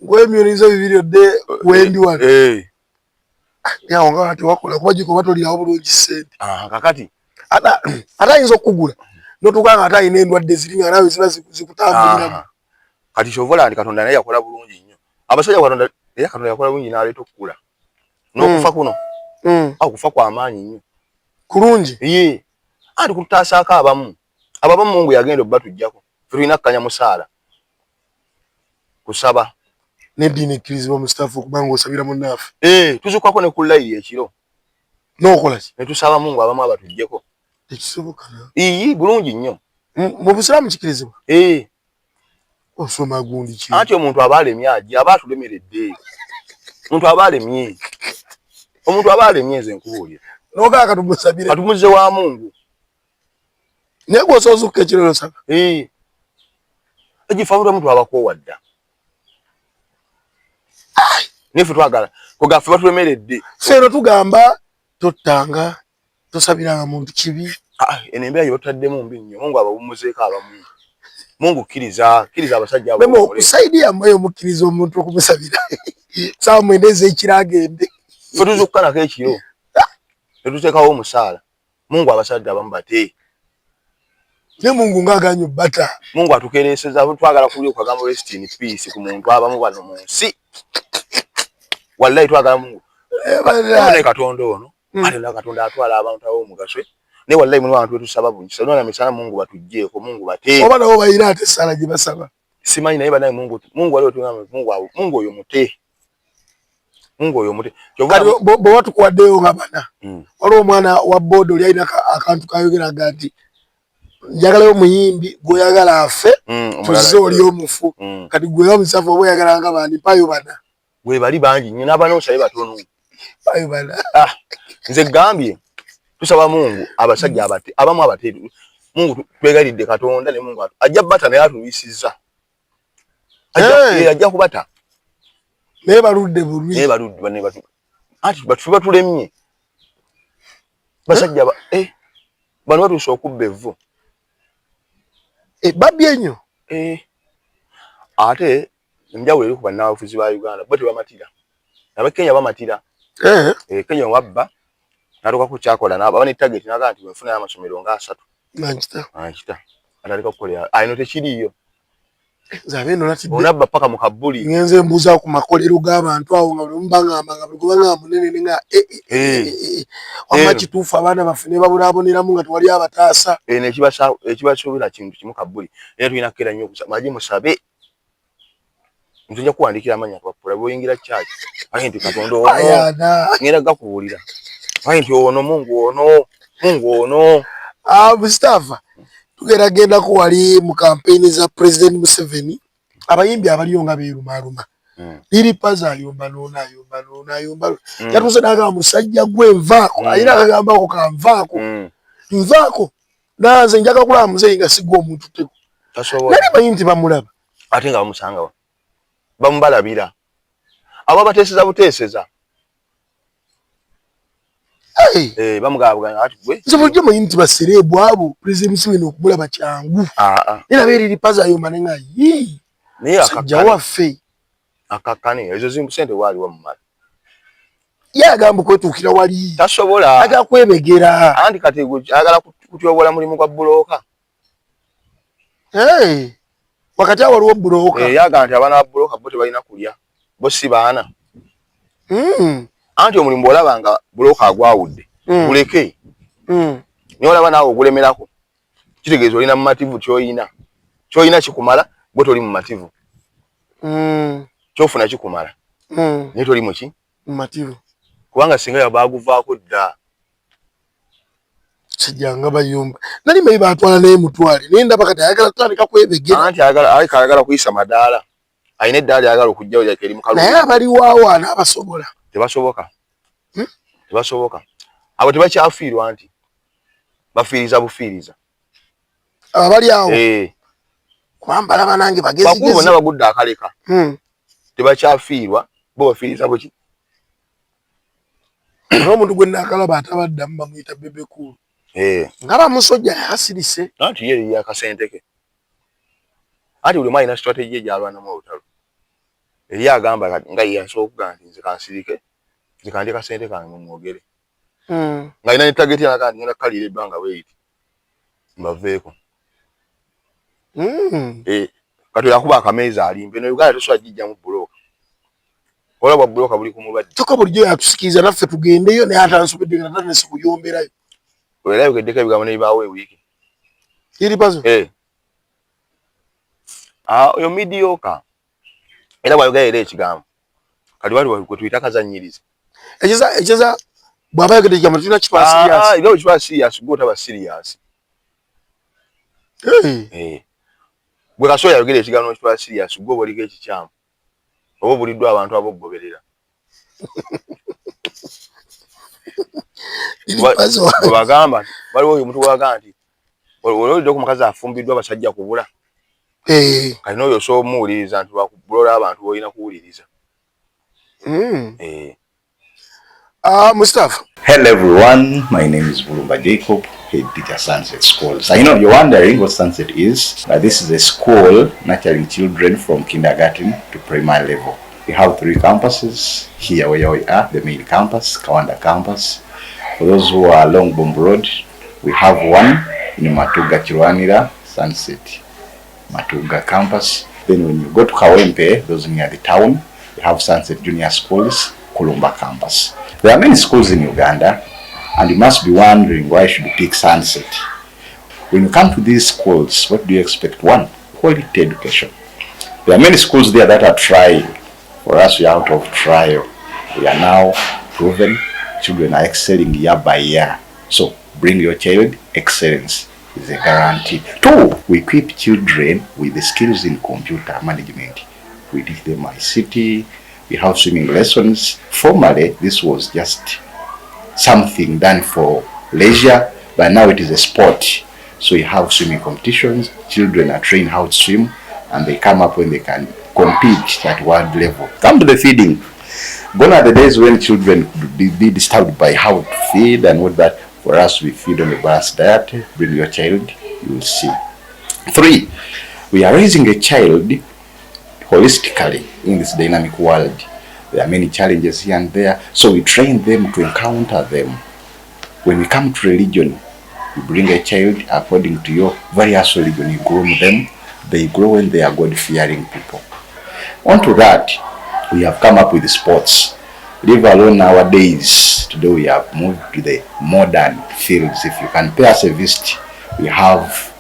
gwemyonizo bibiri odde wendi wano yawo nga ati wakola kuba giko batolirawo bulungi ssente kakati ate ayinza okugula notuganga ate ayina endwadde ziringa nawe ziba zikutambuliramu kati kyovola nti Katonda naye yakola bulungi nnyo abasajja Katonda era Katonda yakola bulungi n'aleeta okukula n'okufa kuno okufa kw'amaanyi nnyo kulungi anti kutaasaako abamu Mungu yagenda obbatujjako fe tulina kkanya musaala kusaba n'eddiini ekkirizibwa mu staafu okubanga osabira munnaffe tuzukwako ne ku layiri ekiro n'okola ki ne tusaba Mungu abamu abatujjeko Tekisoboka. Bulungi nnyo. Mu Busiraamu kikirizibwa. Osoma gundi ki? Anti omuntu abalemye aje abatulemeredde. Omuntu abalemye. Omuntu abalemye nze nkubuulira. Noga akatusabire. Katumuze wa Mungu. Nego osozuka ekirolo saka. Egifaulu omuntu abakowadda. Nifu twagala. Kogafe batulemeredde. Fero tugamba totanga tosabiranga muntu kibi. Enembeera yotaddemu mbi nnyo. Mungu abawumuzeeko abamu. Mungu kiriza abasajja abo. Bemo kusaidia moyo mukiriza omuntu okumusabira. Sawa mwendeze ekiragende. Tutuzukana kekiro. Tututekawo omusaala. Mungu abasajja abamu bate. Ne Mungu ngaganyo bata. Mungu atukereseza twagala kulyo kwagamba rest in peace ku muntu abamu bano mu nsi. Wallahi twagala Mungu. Ne Katonda ono. Ate na Katonda atwala abantu abo mugaswe. Ne wallahi mwe abantu tusaba bungi. Sonona misana Mungu batujjeko Mungu bate. Oba nabo bayina ate sala gye basaba. Simanyi naye banaye Mungu waliwo tungamba Mungu oyo mute. Mungu oyo mute. Bo watu kwaddeyo ngabana. Waliwo omwana wa bodo oli alina akantu kayogera gati. Njagala yo muyimbi goyagala afe. Tuze oli omufu. Kati gwe omusafu obo yagala ngabani payo bana. Gwe bali bangi nnyo n'abaana osaye batono. Payo bana. Nze gambye tusaba Mungu abasajja abate abamu abateedu. Mungu twegalidde Katonda ne Mungu ajja bata naye atubisiza. Ajja kubata. Ne baludde bulwi. Ne baludde bane batu. Ati batuba tulemye. Basajja bano batu sokubbe vvu. Babye nnyo. Ate njawulo eri ku bannabyabufuzi ba Uganda bo tebamatira. Abakenya bamatira. Kenya wabba natuka ku kyakola n'abane target naga nti bafuna amasomero nga 3. Manchita. Atalika okukolera. Ayino tekiriyo. Zabe no nati onabba paka mu kabuli. Ngenze mbuza ku makolero g'abantu awo nga mbanga kubanga munene nga amachitufa abana bafune babulabonera mu nga twali abataasa. Ekibasubira kintu kimu kabuli. Era tulina kera nnyo maji musabe. Ntunja kuwandikira amanya twapula boyingira church. Ayi nti Katonda ono. Ayana. Ngera gakuwulira. Ayi nti ono Mungu ono. Mustafa. Tugeragenda ko wali mu campaign za President Museveni. Abayimbi abaliyo nga beerumaluma. Liri paza yomba nona. Yatuze naga musajja gwe nvaako. Ayina kagamba ko kanvaako. Nvaako. Naze njaka kula muzeyi nga sigwa omuntu teko. Nali bayinti bamulaba. Ate nga bamusanga wa. Bambalabira. Abo bateeseza buteeseza. Bamugabuganya ati gwe. Nzibulje mayinti baserebu abo President Museveni okumulaba kyangu. Era beri paza yomba nenga yi. Naye akakane. Akakane ezo zimbu sente wali wa mumala. Yagamba kwetukira wali. Tasobola. Aga kwebegera. Andi kati agala kutyobola mulimu gwa buloka. Wakati waliwo buloka. Yaga nti abana buloka bote balina kulya. Bo si baana. Anti omulimu olabanga buloka agwawudde. Buleke. Niyo olaba naawe ogulemerako. Kitegeeza olina mu mativu kyoyina. Kyoyina kikumala bo toli mu mativu. Kyofuna kikumala. Naye toli mu ki? Mu mativu. Kubanga singa yabaguvaako dda. Sijanga bayumba. Nali mai batwala naye mutwale. Nenda bakati ayagala tutandika kwebegera. Anti ayagala kuyisa madaala. Ayina eddaala ayagala okujjayo yakeri mu kalulu. Naye abali waawa n'abasobola. Tebasoboka. Tebasoboka. Abo tebakyafiirwa anti. Bafiiriza bufiiriza. Abali awo. Kwambala banange bagezi. Bakulu bonna bagudde akaleka. Tebakyafiirwa bo bafiiriza buki. Omuntu gwe nakalaba atabaddamu bamuyita bebe cool. Ngaba musojja yasirise. Anti ye yakasenteke. Ati buli mwalina strategy gyalwana mu olutalo. Eri agamba nga yasooka nti nze kansirike. Zikandika sente kange mu mwogere. Nga ina target yaka ngenda kalire banga weiti. Mbaveeko. Kati yakuba akameza alimbe no Uganda toswa jijja mu bloka. Ola bwa bloka buli kumulwadde. Toka bulijjo yatusikiza naffe tugendeyo ne atansobedde nga tatandise kuyomberayo. Wela yogeddeko ebigambo ne bibaawo ewiiki. Iri pazo? Oyo mediocre. Era bwayogera era ekigambo. Kati wali kwe tuyita kazannyiriza. Ekiza bwaba yagede kya mutuna kitwa serious ilo kitwa serious gota ba serious bwe kasoya yogere ekigano kitwa serious gwo bolige ekikyamu obo buliddwa abantu abogoberera bagamba waliwo oyo omuntu waga nti olwo mukazi afumbiddwa basajja kubula kalina oyo soomuwuliriza nti bakubulola abantu olina kuwuliriza Mustafa. Hello everyone, my name is Bulumba Jacob, head teacher Sunset Schools. I know you're wondering what Sunset is. This is a school nurturing children from kindergarten to primary level. We have 3 campuses here where we are, the main campus, Kawanda campus. For those who are along Bomb Road, we have one in Matuga Kirwanira, Sunset Matuga campus. Then when you go to Kawempe, those near the town, we have Sunset Junior Schools, Kulumba campus. There are many schools in Uganda, and you must be wondering why should you pick Sunset. When you come to these schools, what do you expect? 1, quality education. There are many schools there that are trying. For us, we are out of trial. We are now proven. Children are excelling year by year. So bring your child. Excellence is a guarantee. 2, we equip children with the skills in computer management. We teach them ICT. We have swimming lessons. Formerly, this was just something done for leisure, but now it is a sport. So you have swimming competitions. Children are trained how to swim, and they come up when they can compete at world level. Come to the feeding. Gone are the days when children could be disturbed by how to feed and what that. For us, we feed on a balanced diet. Bring your child, you will see. 3, we are raising a child holistically in this dynamic world. There are many challenges here and there, so we train them to encounter them. When we come to religion, you bring a child according to your various religion, you groom them, they grow when they are God-fearing people. Onto that, we have come up with sports. Leave alone nowadays, today we have moved to the modern fields. If you can pay us a visit, we have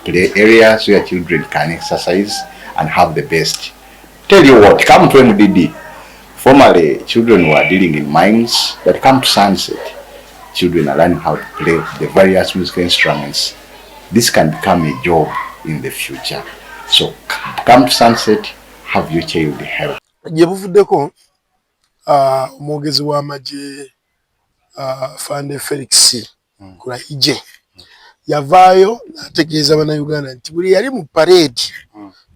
play areas where children can exercise and have the best. Tell you what, come to MDD. Formerly, children were dealing in mines, but come to Sunset. Children are learning how to play the various musical instruments. This can become a job in the future. So, come to Sunset, have your child help. Yebuvuddeko omwogezi w'amagye Fande Felix Kulaije yavaayo n'ategeeza bannayuganda nti buli yali mu parade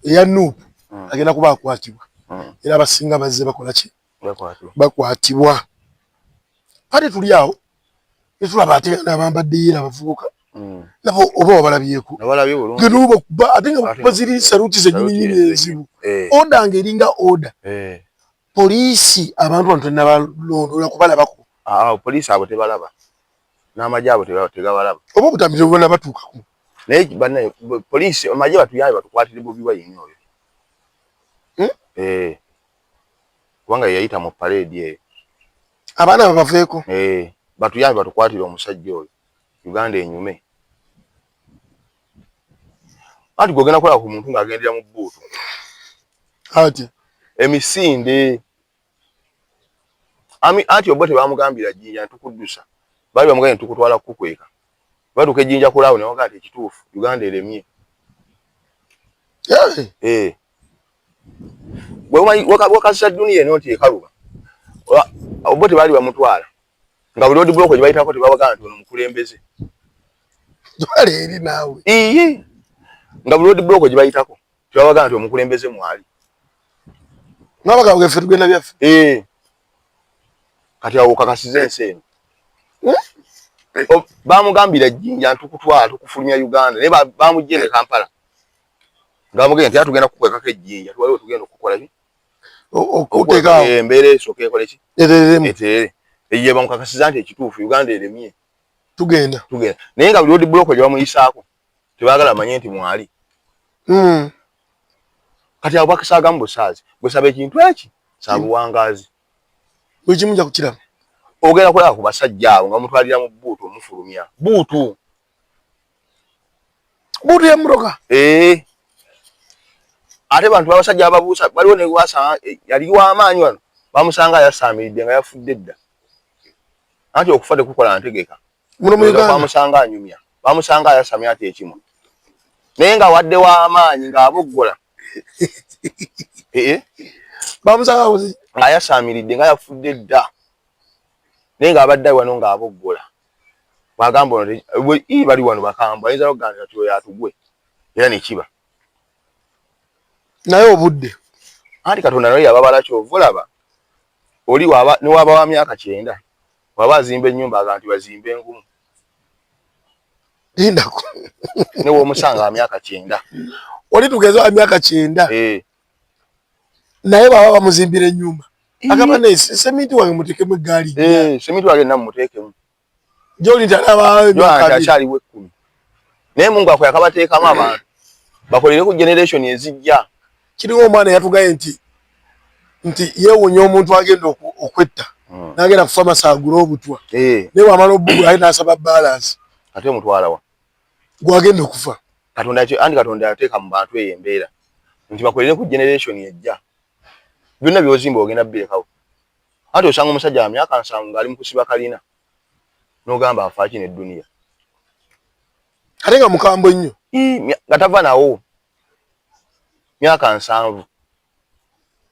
eya Nuupu agenda kuba akwatibwa era abasinga bazze bakola ki bakwatibwa. Kale tuli awo ne tulaba ate n'abambaddeyo abavubuka nabo oba wabalabyeko genuuba kuba ate nga bakuba ziri saluti zennyini ezibu oda ng'eringa oda poliisi abantu bano tennabalondola kubalabako. Poliisi abo tebalaba n'amagye abo tegabalaba oba obutambire bubona batuukako naye bannaye poliisi amagye batuyaaye batukwatire Bobi Wine oyo kubanga yayita mu parade eyo abaana babaveeko batuyaaye batukwatire omusajja oyo Uganda enyume. Ati gogenda kola ku muntu ng'agendera mu bbuutu ati emisinde ati obote bamugambira Jjinja ntukuddusa bali bamugambye ntukutwala kukweka baduka Jjinja kulaawo ne wakati ekituufu Uganda eremye wakasa dunia noti ekaluba obote bali bamutwala nga buli odi block gyebayitako tebabagamba nti ono mukulembeze twale eri naawe nga buli odi block gyebayitako tebabagamba nti omukulembeze mwali n'abagabo geffe tugenda byaffe kati awo kakasize ensi eno bamugambira Jjinja ntukutwala tukufulumya Uganda naye bamugye Kampala nga bamugambye nti tugenda kukwekako Jjinja tuwaliwo tugenda okukola ki okuteekawo embeera esooka ekole ki eterere eyo bamukakasiza nti ekituufu Uganda eremye tugenda naye nga buli odi block gye bamuyisaako tebaagala amanye nti mwali kati abo bakisaagamu busaazi bwesaba ekintu eki saabuwangaazi wekimu nja kukiraba ogenda kulaba ku basajja abo nga mutwalira mu bbuutu omufulumya bbuutu yamuroga ate bantu babasajja ababuusa baliwo ne wasa yali w'amaanyi wano bamusanga yasaamiridde nga yafudde dda anti okufa tekukola ntegeka muno mu Uganda bamusanga anyumya bamusanga yasamya ate ekimu naye nga wadde wa amaanyi ng'aboggola bamusanga nga yasamiridde nga yafudde dda naye ng'abadde wano ng'aboggola bagamba bali wano bakambwe ayinza okugamba nti oyo atugwe era ne kiba naye obudde anti Katonda naye yababala kyovu olaba oli niwaba wa myaka 9 waba azimba ennyumba aga nti bazimbe engumu lindako ne w'omusanga wa myaka 9 oli tugeze wa myaka 9 naye baba bamuzimbira ennyumba agamba ne semiti wange mutekemu eggaali semiti wange namuteekemu joli talaba emyaka akyaliwo 10 naye Mungu akoya kabateekamu abantu bakolere ku generation ezijja kiriwo omwana yatugaye nti yeewunya omuntu agenda okwetta n'agenda kufa masaagula obutwa naye wamala obbugula aye n'asaba balance ate omutwalawa gwagenda okufa Katonda yateeka mu bantu eyo embeera nti bakolere ku generation ejja byonna byozimba ogenda birekawo anti osanga omusajja wa myaka 7 ng'ali mu kusiba kalina n'ogamba afa kino edduniya ate nga mukambwe nnyo nga tava nawo myaka 7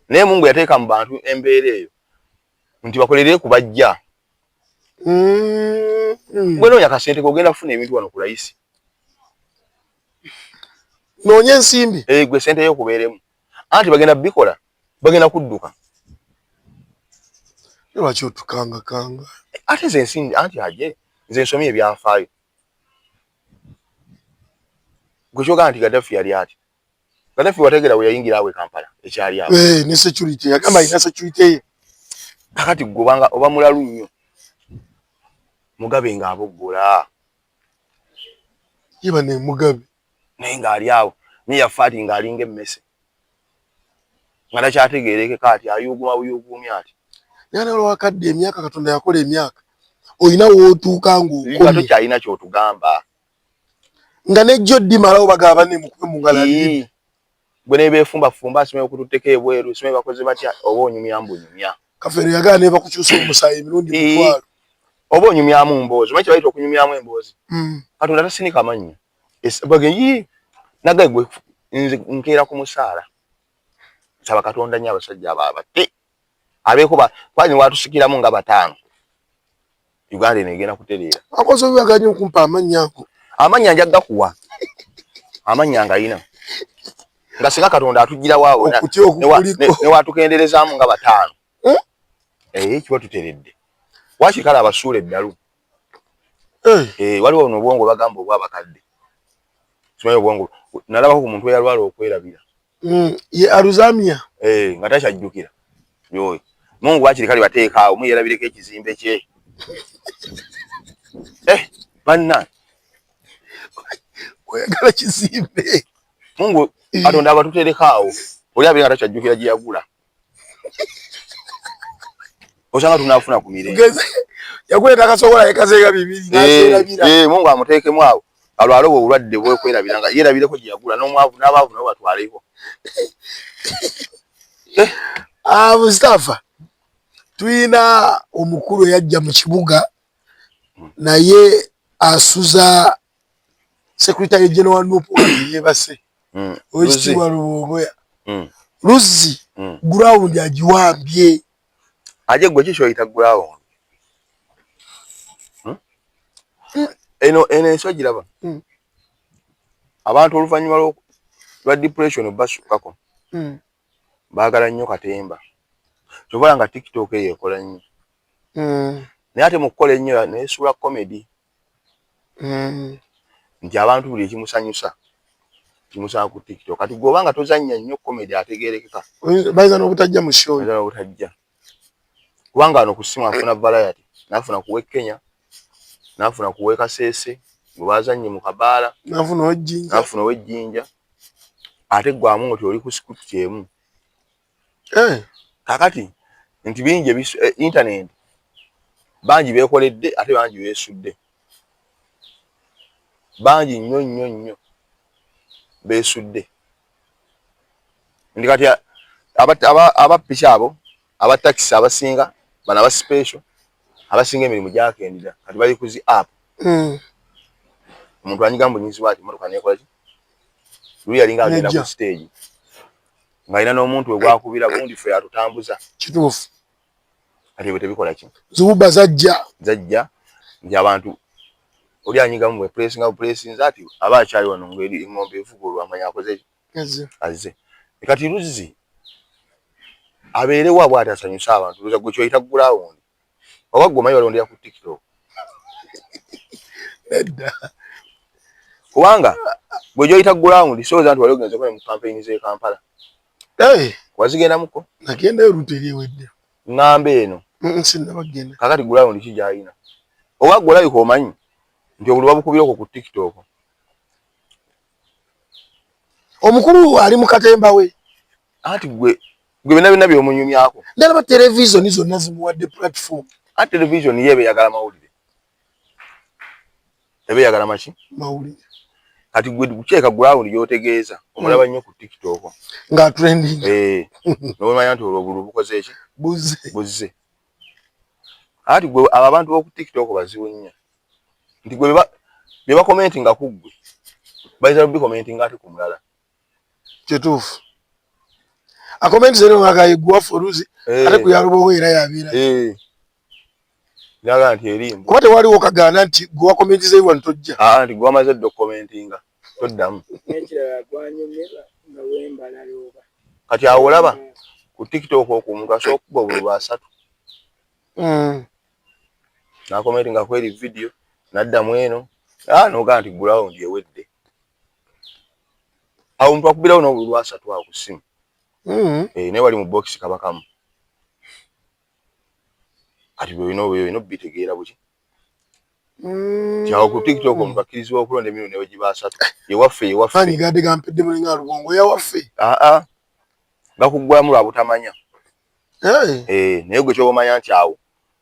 naye Mungu yateeka mu bantu embeera eyo nti bakolere ku bajja gwe noonya kasente kogenda kufuna ebintu wano ku layisi noonya ensimbi gwe sente yo kubeeremu anti bagenda bikola bagenda kudduka lwaki otukangakanga ate nze ensimbi anti aje nze nsomye ebyafaayo gwe kyogaa nti Gaddafi yali ati Gaddafi wategera we yayingira awe Kampala ekyali awo ne security yagamba ina security ye kakati gobanga oba mulalu nnyo Mugabe ng'aboggola yiba ne Mugabe naye ng'ali awo naye yafaati ng'alinga emmese nga nakyategeerekeka ati ayuuguma buyuugumya ati yana lwakadde emyaka Katonda yakola emyaka oyina wootuuka ng'okomye tokyalina kyotugamba nga nejjo ddimalawo bagaba ne mukube mu ngala gwe ne beefumbafumba asimaye okututteko ebweru simaye bakoze batya oba onyumyamu bunyumya Kafeero yagaana ne bakukyusa omusaayi emirundi mitwalo oba onyumyamu mboozi omanyi kye bayita okunyumyamu emboozi Katonda tasinika mannya bage nagaye gwe nze nkeera ku musaala saba Katonda nnyo abasajja abaabate abeeko kwani watusikiramu nga 5 Uganda negenda kutereera akoze byaganye okumpa amannya njagga kuwa amannya ngayina nga singa Katonda atugira waawo ne watukenderezaamu nga 5 kiba tuteredde wakikala abasuula eddalu waliwo n'obwongo bagamba obwabakadde simanyi obwongo nalabako ku muntu eyalwala okwerabira ye Alzheimer nga takyajjukira yoyo Mungu wakiri kali bateekaawo muyerabireko ekizimbe kye banna oyagala kizimbe Mungu Katonda abatuterekaawo oli abiri nga takyajjukira gye yagula osanga tunaafuna ku mirembe yakuleta akasobola yekazeega 2 n'azeerabira Mungu amuteekemu awo alwala obwo obulwadde bwekwerabira nga yerabireko gye yagula n'omwavu n'abaavu nabo batwaleko Mustafa tuyina omukulu eyajja mu kibuga naye asuza Secretary General Nupu yebase Oekitiibwa Lubogoya Luzzi ground agiwambye aje gwe kikyo oyita ground eno enso giraba abantu oluvannyuma lwa depression basukako baagala nnyo katemba kyova nga TikTok eyo ekola nnyo naye ate mu kukola ennyo neesuula comedy nti abantu buli ekimusanyusa kimusanga ku TikTok kati gwe obanga tozannya nnyo comedy ategeerekeka bayinza n'obutajja mu show n'obutajja kubanga wano ku ssimu afuna variety n'afuna kuwe Kenya n'afuna kuwe Kasese gwe bazannye mu Kabaala n'afuna ow'Ejjinja ate gwamu oti oli ku sikutu kyemu kakati nti bingi internet bangi beekoledde ate bangi beesudde bangi nnyo beesudde ndi kati aba piki abo aba taxi abasinga bana aba special abasinga emirimu gyakendera kati bali kuzi app omuntu anyiga mbunyizibwa ati motoka nekola ki luli yalinga agenda ku stage ng'alina n'omuntu we gwakubira gundi ffe atutambuza kituufu ati ebyo tebikola ki zuba zajja nti abantu oli anyiga mu pressinga pressinza ati aba akyali wano ng'eri eng'ombe evugulwa amanya akoze azze kati Luzzi abeerewo bw'ati asanyusa abantu luza gwe kyoyita ground oba gwe omanyi balondera ku TikTok kubanga gwe kyoyita ground sooza nti wali ogenze kola mu campaign z'e Kampala wazigendamuko nagendayo oluutu eriwedde ng'ambe eno sinnabagenda kakati ground ki gy'alina oba gwe olabika omanyi nti obuli babukubira okwo ku TikTok omukulu ali mu katemba we ati gwe byonna by'omunyumyako ndalaba televisioni zonna zimuwadde platform ati television ye eyagala mawulire ebe yagala maki mawulire kati gwe kukyeka ground y'otegeeza omulaba nnyo ku TikTok nga trending n'omanya nti olwo obulu bukoze eki buzze ati gwe abo abantu b'oku TikTok bazibu nnyo nti gwe bye bakomentinga ku ggwe bayinza kubikomentinga ate ku mulala kituufu akomenti zero ngakayigwa Luzi ate kuyalubawo era yabeera naga nti erimbu kuba tewaliwo kagaana nti gwe wakomenti zeyiwa ntojja nti gwe wamaze dokumentinga toddamu kati awo olaba ku TikTok okwo omuntu asobola okuba obulu bw'asatu n'akomentinga ku eri video n'addamu eno n'ogaa nti ground ewedde awo omuntu akubirawo n'obulu bw'asatu awo ku ssimu naye wali mu box kabakamu kati bino bitegeera buki kyawo ku TikTok omuntu akkirizibwa okulonda emirundi ewe gibaasatu yewaffe anyigadde gampedde mulinga lubongo yawaffe gakuggwamu lwa butamanya naye gwe kyoba omanya nti awo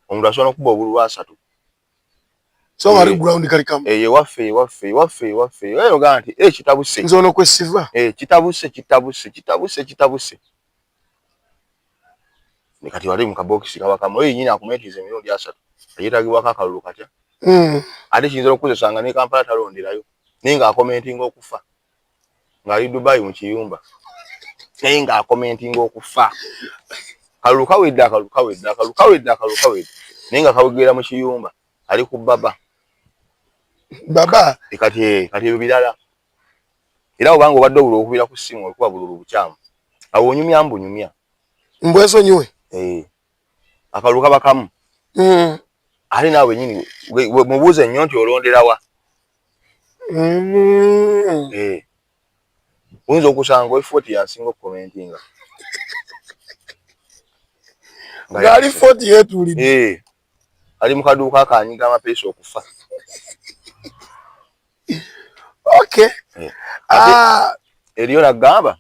omuntu asobola n'okuba obulu bw'asatu so ali ground kalikamu yewaffe ogaa nti kitabuse nzono kwesiva kitabuse kati wali mu kabokisi kabakamu oyo nyina akumetiza emirundi asatu ayetagibwako akalulu katya ate kiyinza okukozesanga ne Kampala talonderayo naye ng'akomentinga okufa ng'ali Dubai mu kiyumba naye ng'akomentinga okufa kalulu kawedde naye nga kawegera mu kiyumba ali ku baba kati ebyo birala era obanga obadde obululu okubira ku ssimu olikuba bululu bukyamu awo onyumya mbunyumya mbwesonyiwe akalulu kabakamu ate naawe nyini mubuuze nnyo nti olonderawa oyinza okusanga efoti yansinga okukomentinga ng'ali 40 yeetuulidde ali mu kaduuka akanyiga amapeesa okufa eriyo nagamba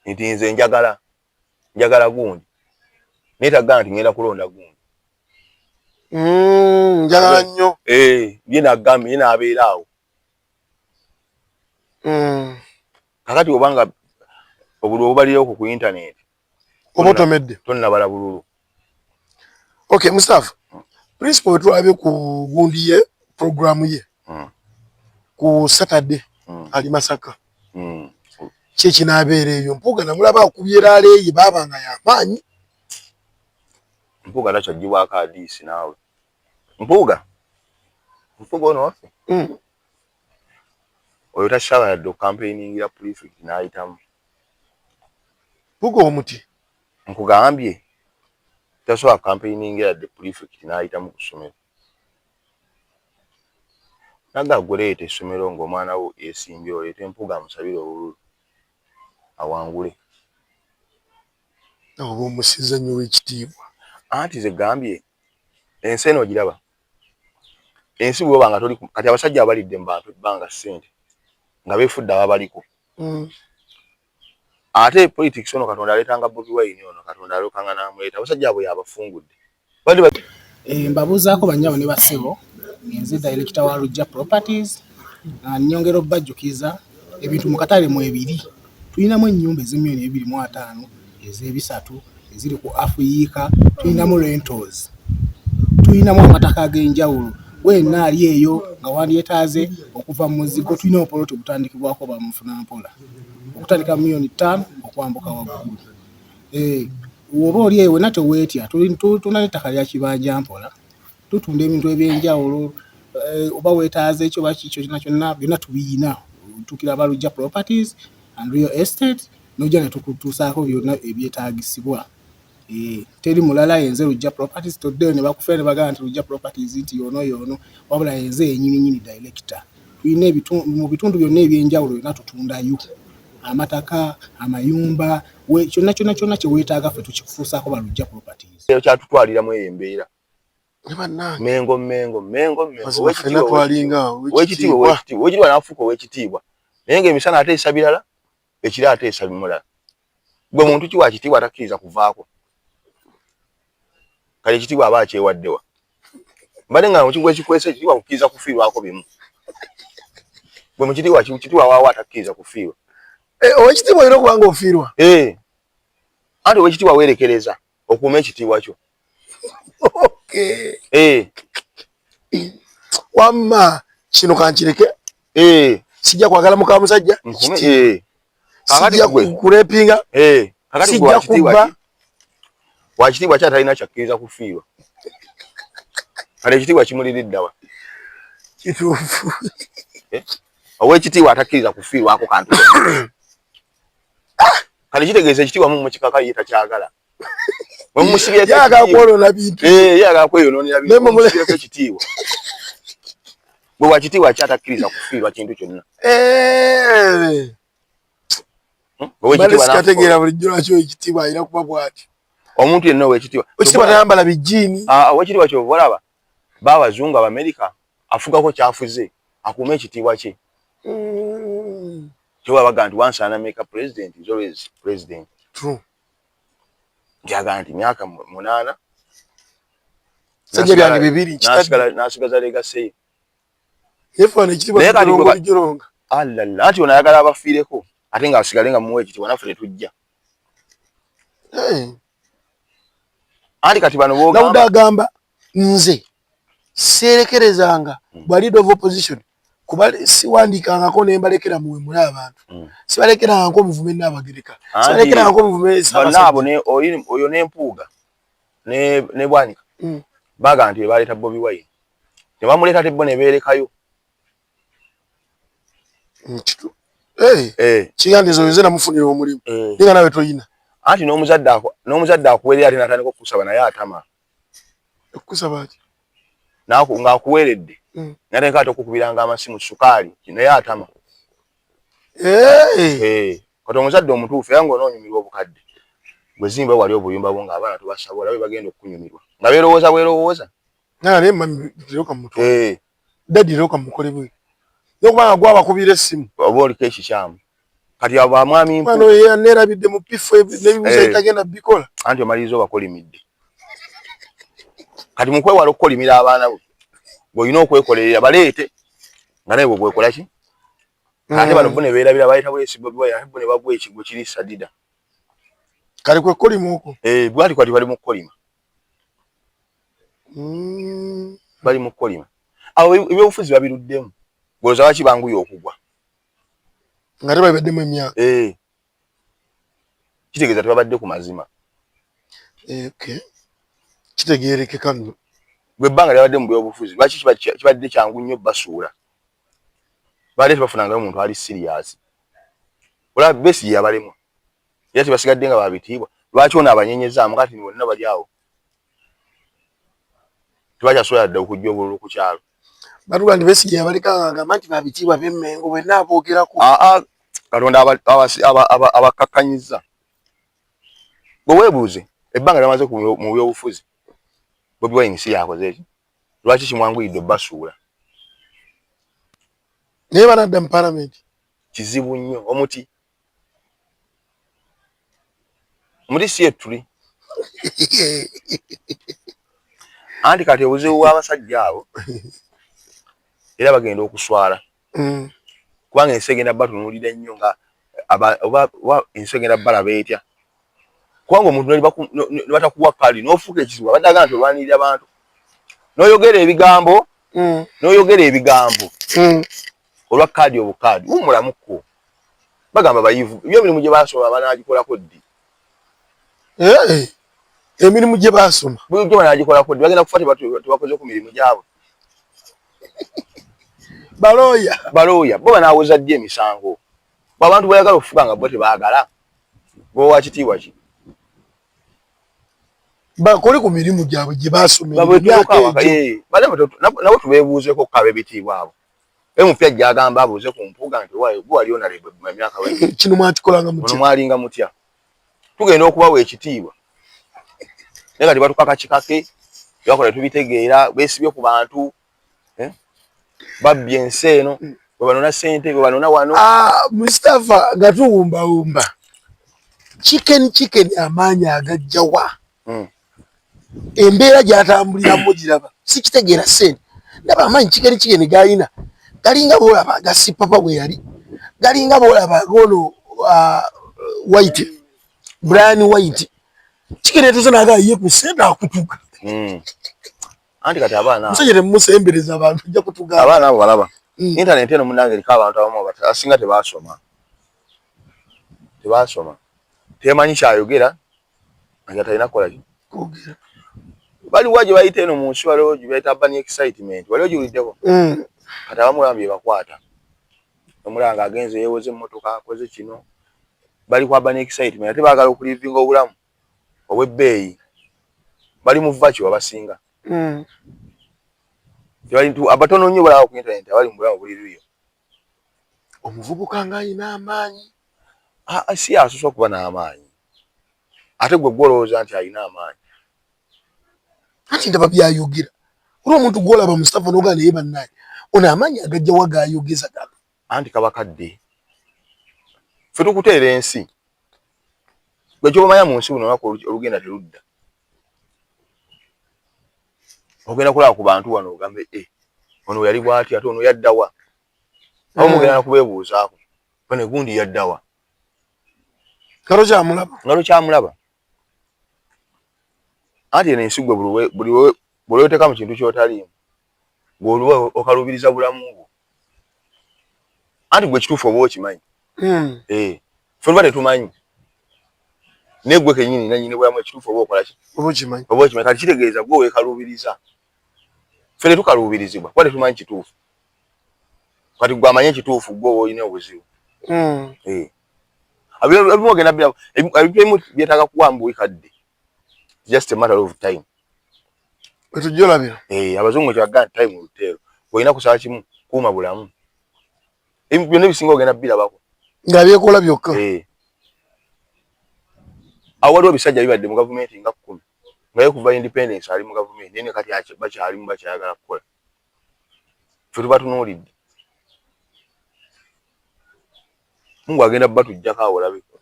nti nze njagala gundi naye tagamba nti ngenda kulonda gundi njagala nnyo ye nagamba ye n'abeera awo kakati obanga obululu obubalireko ku internet oba otomedde tonnabala bululu Mustafa principal twabye ku gundi ye programu ye ku Saturday ali Masaka kyekinabeera eyo Mpuuga namulaba akubye eraala eyo baabanga y'amaanyi Mpuuga takyagibwako adiisi naawe Mpuuga ono waffe oyo tasaba yadde okampeiningira prefect n'ayitamu Mpuuga omuti nkugambye tasobola campaigningira yadde prefect n'ayitamu ku ssomero naga guleeta essomero ng'omwana wo esimbye oleeta Mpuuga amusabire obululu awangule oba omusiza nnyo w'ekitiibwa anti ze gambye ensi eno ogiraba ensi bwe banga toli kati abasajja abalidde mu bantu ebbanga ssente nga beefudde ababaliko ate politics ono Katonda aleetanga Bobi Wine ono Katonda alokanga n'amuleeta abasajja abo yabafungudde mbabuuzaako bannyabo ne bassebo nze director wa Lujja Properties nnyongera obbajjukiza ebintu mu katale mu ebiri tulinamu ennyumba ez'1,250,000 ez'ebisatu eziri ku Africa tulinamu rentals tulinamu amataka ag'enjawulo wenna ali eyo nga wandyetaaze okuva mu muzigo tulina opoloti obutandikibwako bamufunampola okutandika $5,000,000 okwambuka waggulu. Woba oli eyo wenna teweetya tulina n'ettaka lya kibanja mpola tutunda ebintu ebyenjawulo oba weetaaze ekyo bakikyo kyonna byonna tubiyina tukira Balujja Properties and Real Estate nojja ne tukutuusaako byonna ebyetaagisibwa. Teri mulala yenze Lujja Properties toddeyo ne bakufera ne bagamba nti Lujja Properties nti yoono wabula yenze yennyini director. Tulina mu bitundu byonna ebyenjawulo byonna tutundayo amataka amayumba kyonna kye weetaaga ffe tukikufuusaako Balujja Properties. Ekyo kyatutwaliramu eyo embeera. Mengo wekitiibwa n'afuuka ow'ekitiibwa naye ng'emisana ate esa birala ekiro ate esa bimulala. Gwe muntu ki wa kitiibwa atakkiriza kuvaako kale ekitiibwa aba akyewaddewa mbadde nga mukigwa ekikwesa ekitiibwa kukkiriza kufiirwako bimu gwe mukitiibwa waawo atakkiriza kufiirwa owekitiibwa olina okuba nga ofiirwa anti owekitiibwa weerekereza okuuma ekitiibwa kyo. Wamma kino kankireke sijja kwagala muka musajja sijja kurepinga sijja kubba wakitiibwa kyatalina kyakkiriza kufiirwa kale ekitiibwa kimuliriddawa kituufu owekitiibwa atakkiriza kufiirwako kantu kale kitegeeza ekitiibwa mumukikaka ye takyagala yagala kwonoona bintu yagala kweyonoonera bintu ekitiibwa bwe wakitiibwa kyatakkiriza kufiirwa kintu kyonna. Kategeera bulijjo lwaki owekitiibwa alina kuba bw'ati omuntu yenna owekitiibwa tayambala bijiini owekitiibwa kyova olaba baabazungu Abamerika afugako kyafuze akuuma ekitiibwa kye kyoba baga nti once an American president is always president. True. Njaga nti myaka 8 sajja byange 2 nasigaza legacy yefana ekitiibwa kironga alala ati onayagala abafiireko ate nga asigale nga muwe ekitiibwa naffe tetujja ati kati bano boga Nauda agamba nze serekerezanga bwa leader of opposition kuba siwandikangako ne mbalekera muwe muri abantu sibalekera muvume n'abagereka sibalekera muvume nabo ne oyo n'empuuga ne bwanika baga nti baleta Bobi Wine ne bamuleta tebbo ne beerekayo kigandizo yeze namufunira omulimu ninga nawe toyina anti n'omuzadde akuweerera ate natandika okusaba naye atama okusaba ati ng'akuweeredde natandika ate okukubiranga amasimu sukaali naye atama kati omuzadde omutuufu era ng'onoonyumirwa obukadde gwe zimba wali obuyumba bwo ng'abaana tubasaba olabe bagenda okunyumirwa nga beerowooza naye mami tiroka mutu dadi roka mukole bwe yokubanga gwabakubira essimu oba oliko ekikyamu kati abo amwami mwana oyo neerabidde mu pifo n'ebibuuzo ebitagenda bikola anti omaliriza obakolimidde kati mukwewala okukolimira abaana bo ng'olina okwekolerera baleete nga naye bwe bwekola ki ate bano bo ne beerabira bayita bwesibo ate bo ne bagwa ekigwo kiri sadida kale kwe kolima okwo bwati kwati bali mu kukolima bali mu kukolima awo ebyobufuzi babiruddemu goloza lwaki banguye okugwa nga tebabaddemu emyaka kitegeeza tebabadde ku mazima kitegeerekeka nno gwe ebbanga lyabadde mu byobufuzi lwaki kibadde kyangu nnyo basuula baadde tebafunangayo omuntu ali siriyasi olaba Besigye yabalemwa era tebasigadde nga babitiibwa lwaki ono abanyenyezaamu kati bonna bali awo tebakyasobola dda okujja obululu ku kyalo batuga nti Besigye yabaleka agamba nti babitiibwa b'emmengo bwenna aboogerako Katonda abakakkanyiza bwe weebuuze ebbanga lyamaze mu byobufuzi Bobi Wine si yakoze eki lwaki kimwanguyidde basuula naye banadda mu palamenti kizibu nnyo omuti si etuli anti kati obuzibu bw'abasajja abo era bagenda okuswala kubanga ensi egenda batunuulira ennyo nga oba ensi egenda balaba etya kubanga omuntu ne batakuwa kali n'ofuuka ekizibu abadde agamba nti olwanirira abantu noyogera ebigambo noyogera ebigambo olwa kadi obukadi umulamuko bagamba bayivu byo biri muje basoma banagikola ddi emirimu gye basoma byo banagikola ddi bagenda kufuata bakoze ku mirimu gyabo baloya bo banawuza ddi emisango abantu bayagala okufuga nga bo tebagala bo wakitiibwa ki bakole ku mirimu gyabwe gye basomera nabo tubeebuuzeko kabe bitiibwa abo emupya gyagamba abuuze ku mpuga nti wali onalebwe emyaka kino mwatikolanga mutya mwalinga mutya tugenda okubawa ekitiibwa naye kati batukaka kikake byakola tubitegeera beesibye ku bantu babbye ensi eno bwe banona ssente bwe banona wano Mustafa nga tuwumbawumba chicken amaanyi agajjawa embeera gyatambuliramu giraba sikitegeera ssente ndaba amaanyi chicken gayina galinga boolaba gasipapa bwe yali galinga boolaba gono white Brian White chicken etuze naga ye ku ssente akutuka anti kati abaana musajja temusembereza abantu jja kutuga abaana abo balaba internet eno munange eriko abantu abamu asinga tebasoma temanyi kyayogera nga talina kukola ki baliwo gye bayita eno mu nsi waliwo gye bayita urban excitement waliwo giwuliddeko kati abamu bambye bakwata omulanga agenze yeewoze emmotoka akoze kino bali ku urban excitement ate baagala okulivinga obulamu obw'ebbeeyi bali mu vacuum abasinga abatono nnyo balaba ku internet abali mu bulamu buli luyo omuvubuka ng'alina amaanyi si asusa okuba n'amaanyi ate gwe gwolowooza nti alina amaanyi anti ndaba byayogera olwo omuntu gwolaba Mustafa n'ogaa naye bannaye ono amaanyi agajjawa gaayogeza gano anti kabakadde ffe tukuteera ensi gwe kyobamanya mu nsi buno olunaku olugenda terudda ogenda kulaba ku bantu wano ogambe ono yali bw'ati ate ono yaddawa awo mugenda kubeebuuzaako bane gundi yaddawa ngalo kyamulaba anti eno ensi gwe buli weoteka mu kintu kyotaliimu gweoluwa okalubiriza bulamu bwo anti gwe kituufu oba okimanyi ffe tuba tetumanyi naye gwe kennyini nanyini bulamu ekituufu oba okolaki oba okimanyi kati kitegeeza gwe weekalubiriza ffe tetukalubirizibwa kuba tetumanyi kituufu kati gwe amanye ekituufu gwe oba olina obuzibu ebimu ogenda ebimu byetaaga kuwamba wikadde just a matter of time etujolabira abazungu kyagamba time will olina kusaba kimu kuuma bulamu byonna ebisinga ogenda birabako nga byekola byokka awo waliwo ebisajja bibadde mu gavumenti nga 10 nga ye kuva independence ali mu gavumenti naye kati bakyalimu bakyayagala kukola ffe tuba tunuulidde Mungu agenda batujjako awo olabeko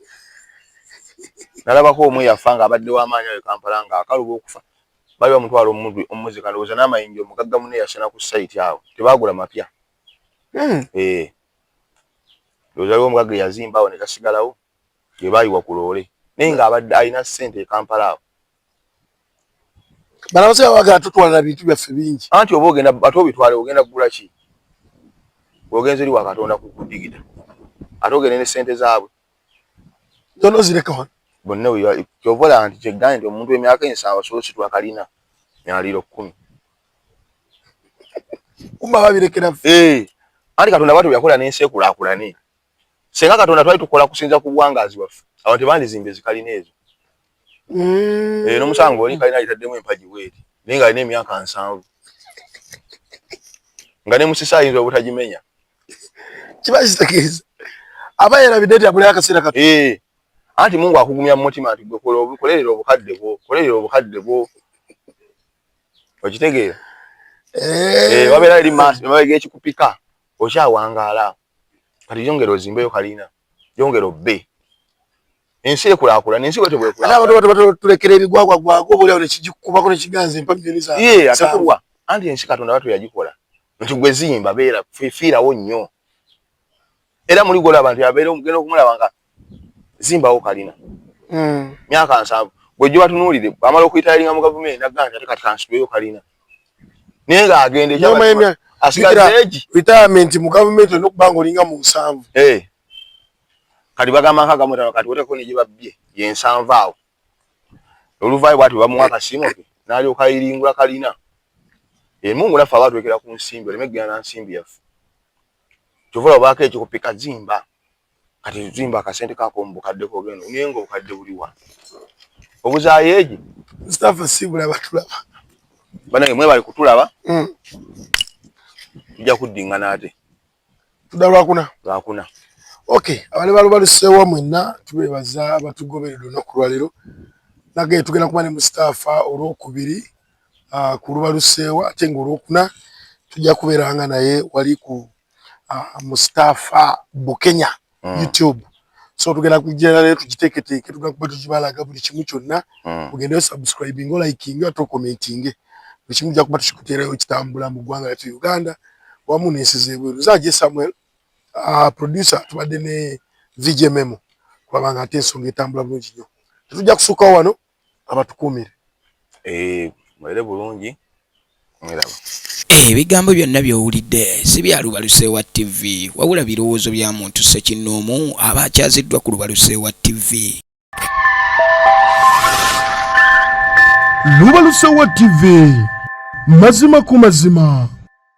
nalabako omu yafa nga abadde w'amaanyi ayo Kampala nga akaluba okufa bali bamutwala omuzika ndowooza n'amayinja omugagga munne yasena ku site awo tebaagula mapya ndowooza aliwo omugagga yazimba awo ne gasigalawo ge baayiwa ku loole naye nga abadde alina ssente e Kampala awo banabase baagala tutwalira bintu byaffe bingi anti oba ogenda ate obitwale ogenda kugula ki ogenze eri wa Katonda ku digita ate ogende ne ssente zaabwe zono zireka wano bonna kyovola nti kyegane nti omuntu emyaka 7 asobola situwakalina myaliro 10 kumba babirekera anti Katonda bwatyo byakola n'ensi ekulaakulane senga Katonda twali tukola kusinza ku bwangazi bwaffe abantu tebandizimba ezikalina ezo n'omusango oli kalina ayitaddemu empagi bweti naye nga alina emyaka 7 nga ne musisa ayinza obutagimenya kiba kitegeeza aba yerabidde nti abulayo akaseera kato anti Mungu akugumya mu mutima nti kolerera obukadde bwo okitegeera wabeera eri maaso emabega ekikupika okyawangaala kati yongera ozimbeyo kalina yongera obbe ensi ekulaakulana ensi bwetebwekula tulekera ebigwagwagwago obaoliawo nekigikubako nekiganza empamyoni zasekulwa anti ensi Katonda batu yagikola nti gwe zimba beera fiirawo nnyo era muli gola abantu yabeera omugenda okumulaba nga zimbawo kalina myaka 7 gwe gye batunuulire amala okuyitayiringa mu gavumenti nagamba nti ate kati kansibeyo kalina Nenga agende Nyoma asigazeji retirement mu government no kubango linga mu 7. Kati bagamba nkaga mutano kati wote ko ni jibabye ye 7 awo. Oluvai bwatu bamuwa kasimo ke nali okayiringula kalina. Mungu lafa watu wekera ku nsimbi lemegera na nsimbi yafu. Chovola bwake ekyo kupika zimba. Kati zimba akasente kako mbukadde ko geno unyengo ukadde buliwa. Obuzayeji Mustafa Sibula batulaba. Banange mwe bali kutulaba. Tujja kuddingana ate. Tudalwa kuna. Lwakuna. Okay, abale balusewa mwenna tubebaza abatugoberera olunaku lwalero. Nage tugenda kuba ne Mustafa olwokubiri ku lubalusewa ate ng'olwokuna tujja kubeeranga naye wali ku Mustafa Bukenya YouTube. So tugenda kujja leero tugiteeketeeke tugenda kuba tugibalaga buli kimu kyonna. Mugende subscribing liking ate commenting. Buli kimu kya kuba tukikuteerayo kitambula mu ggwanga lyattu Uganda wamu n'ensi z'ebweru. Zaje Samuel producer tubadde ne VJ Memo kubanga ate ensonga etambula bulungi nnyo. Tujja kusukka wano abatukuumire. Mwere bulungi. Ebigambo byonna by'owulidde si bya Lubaluseewa TV wabula birowoozo bya muntu ssekinnoomu aba akyaziddwa ku Lubaluseewa TV. Lubaluseewa TV mazima ku mazima.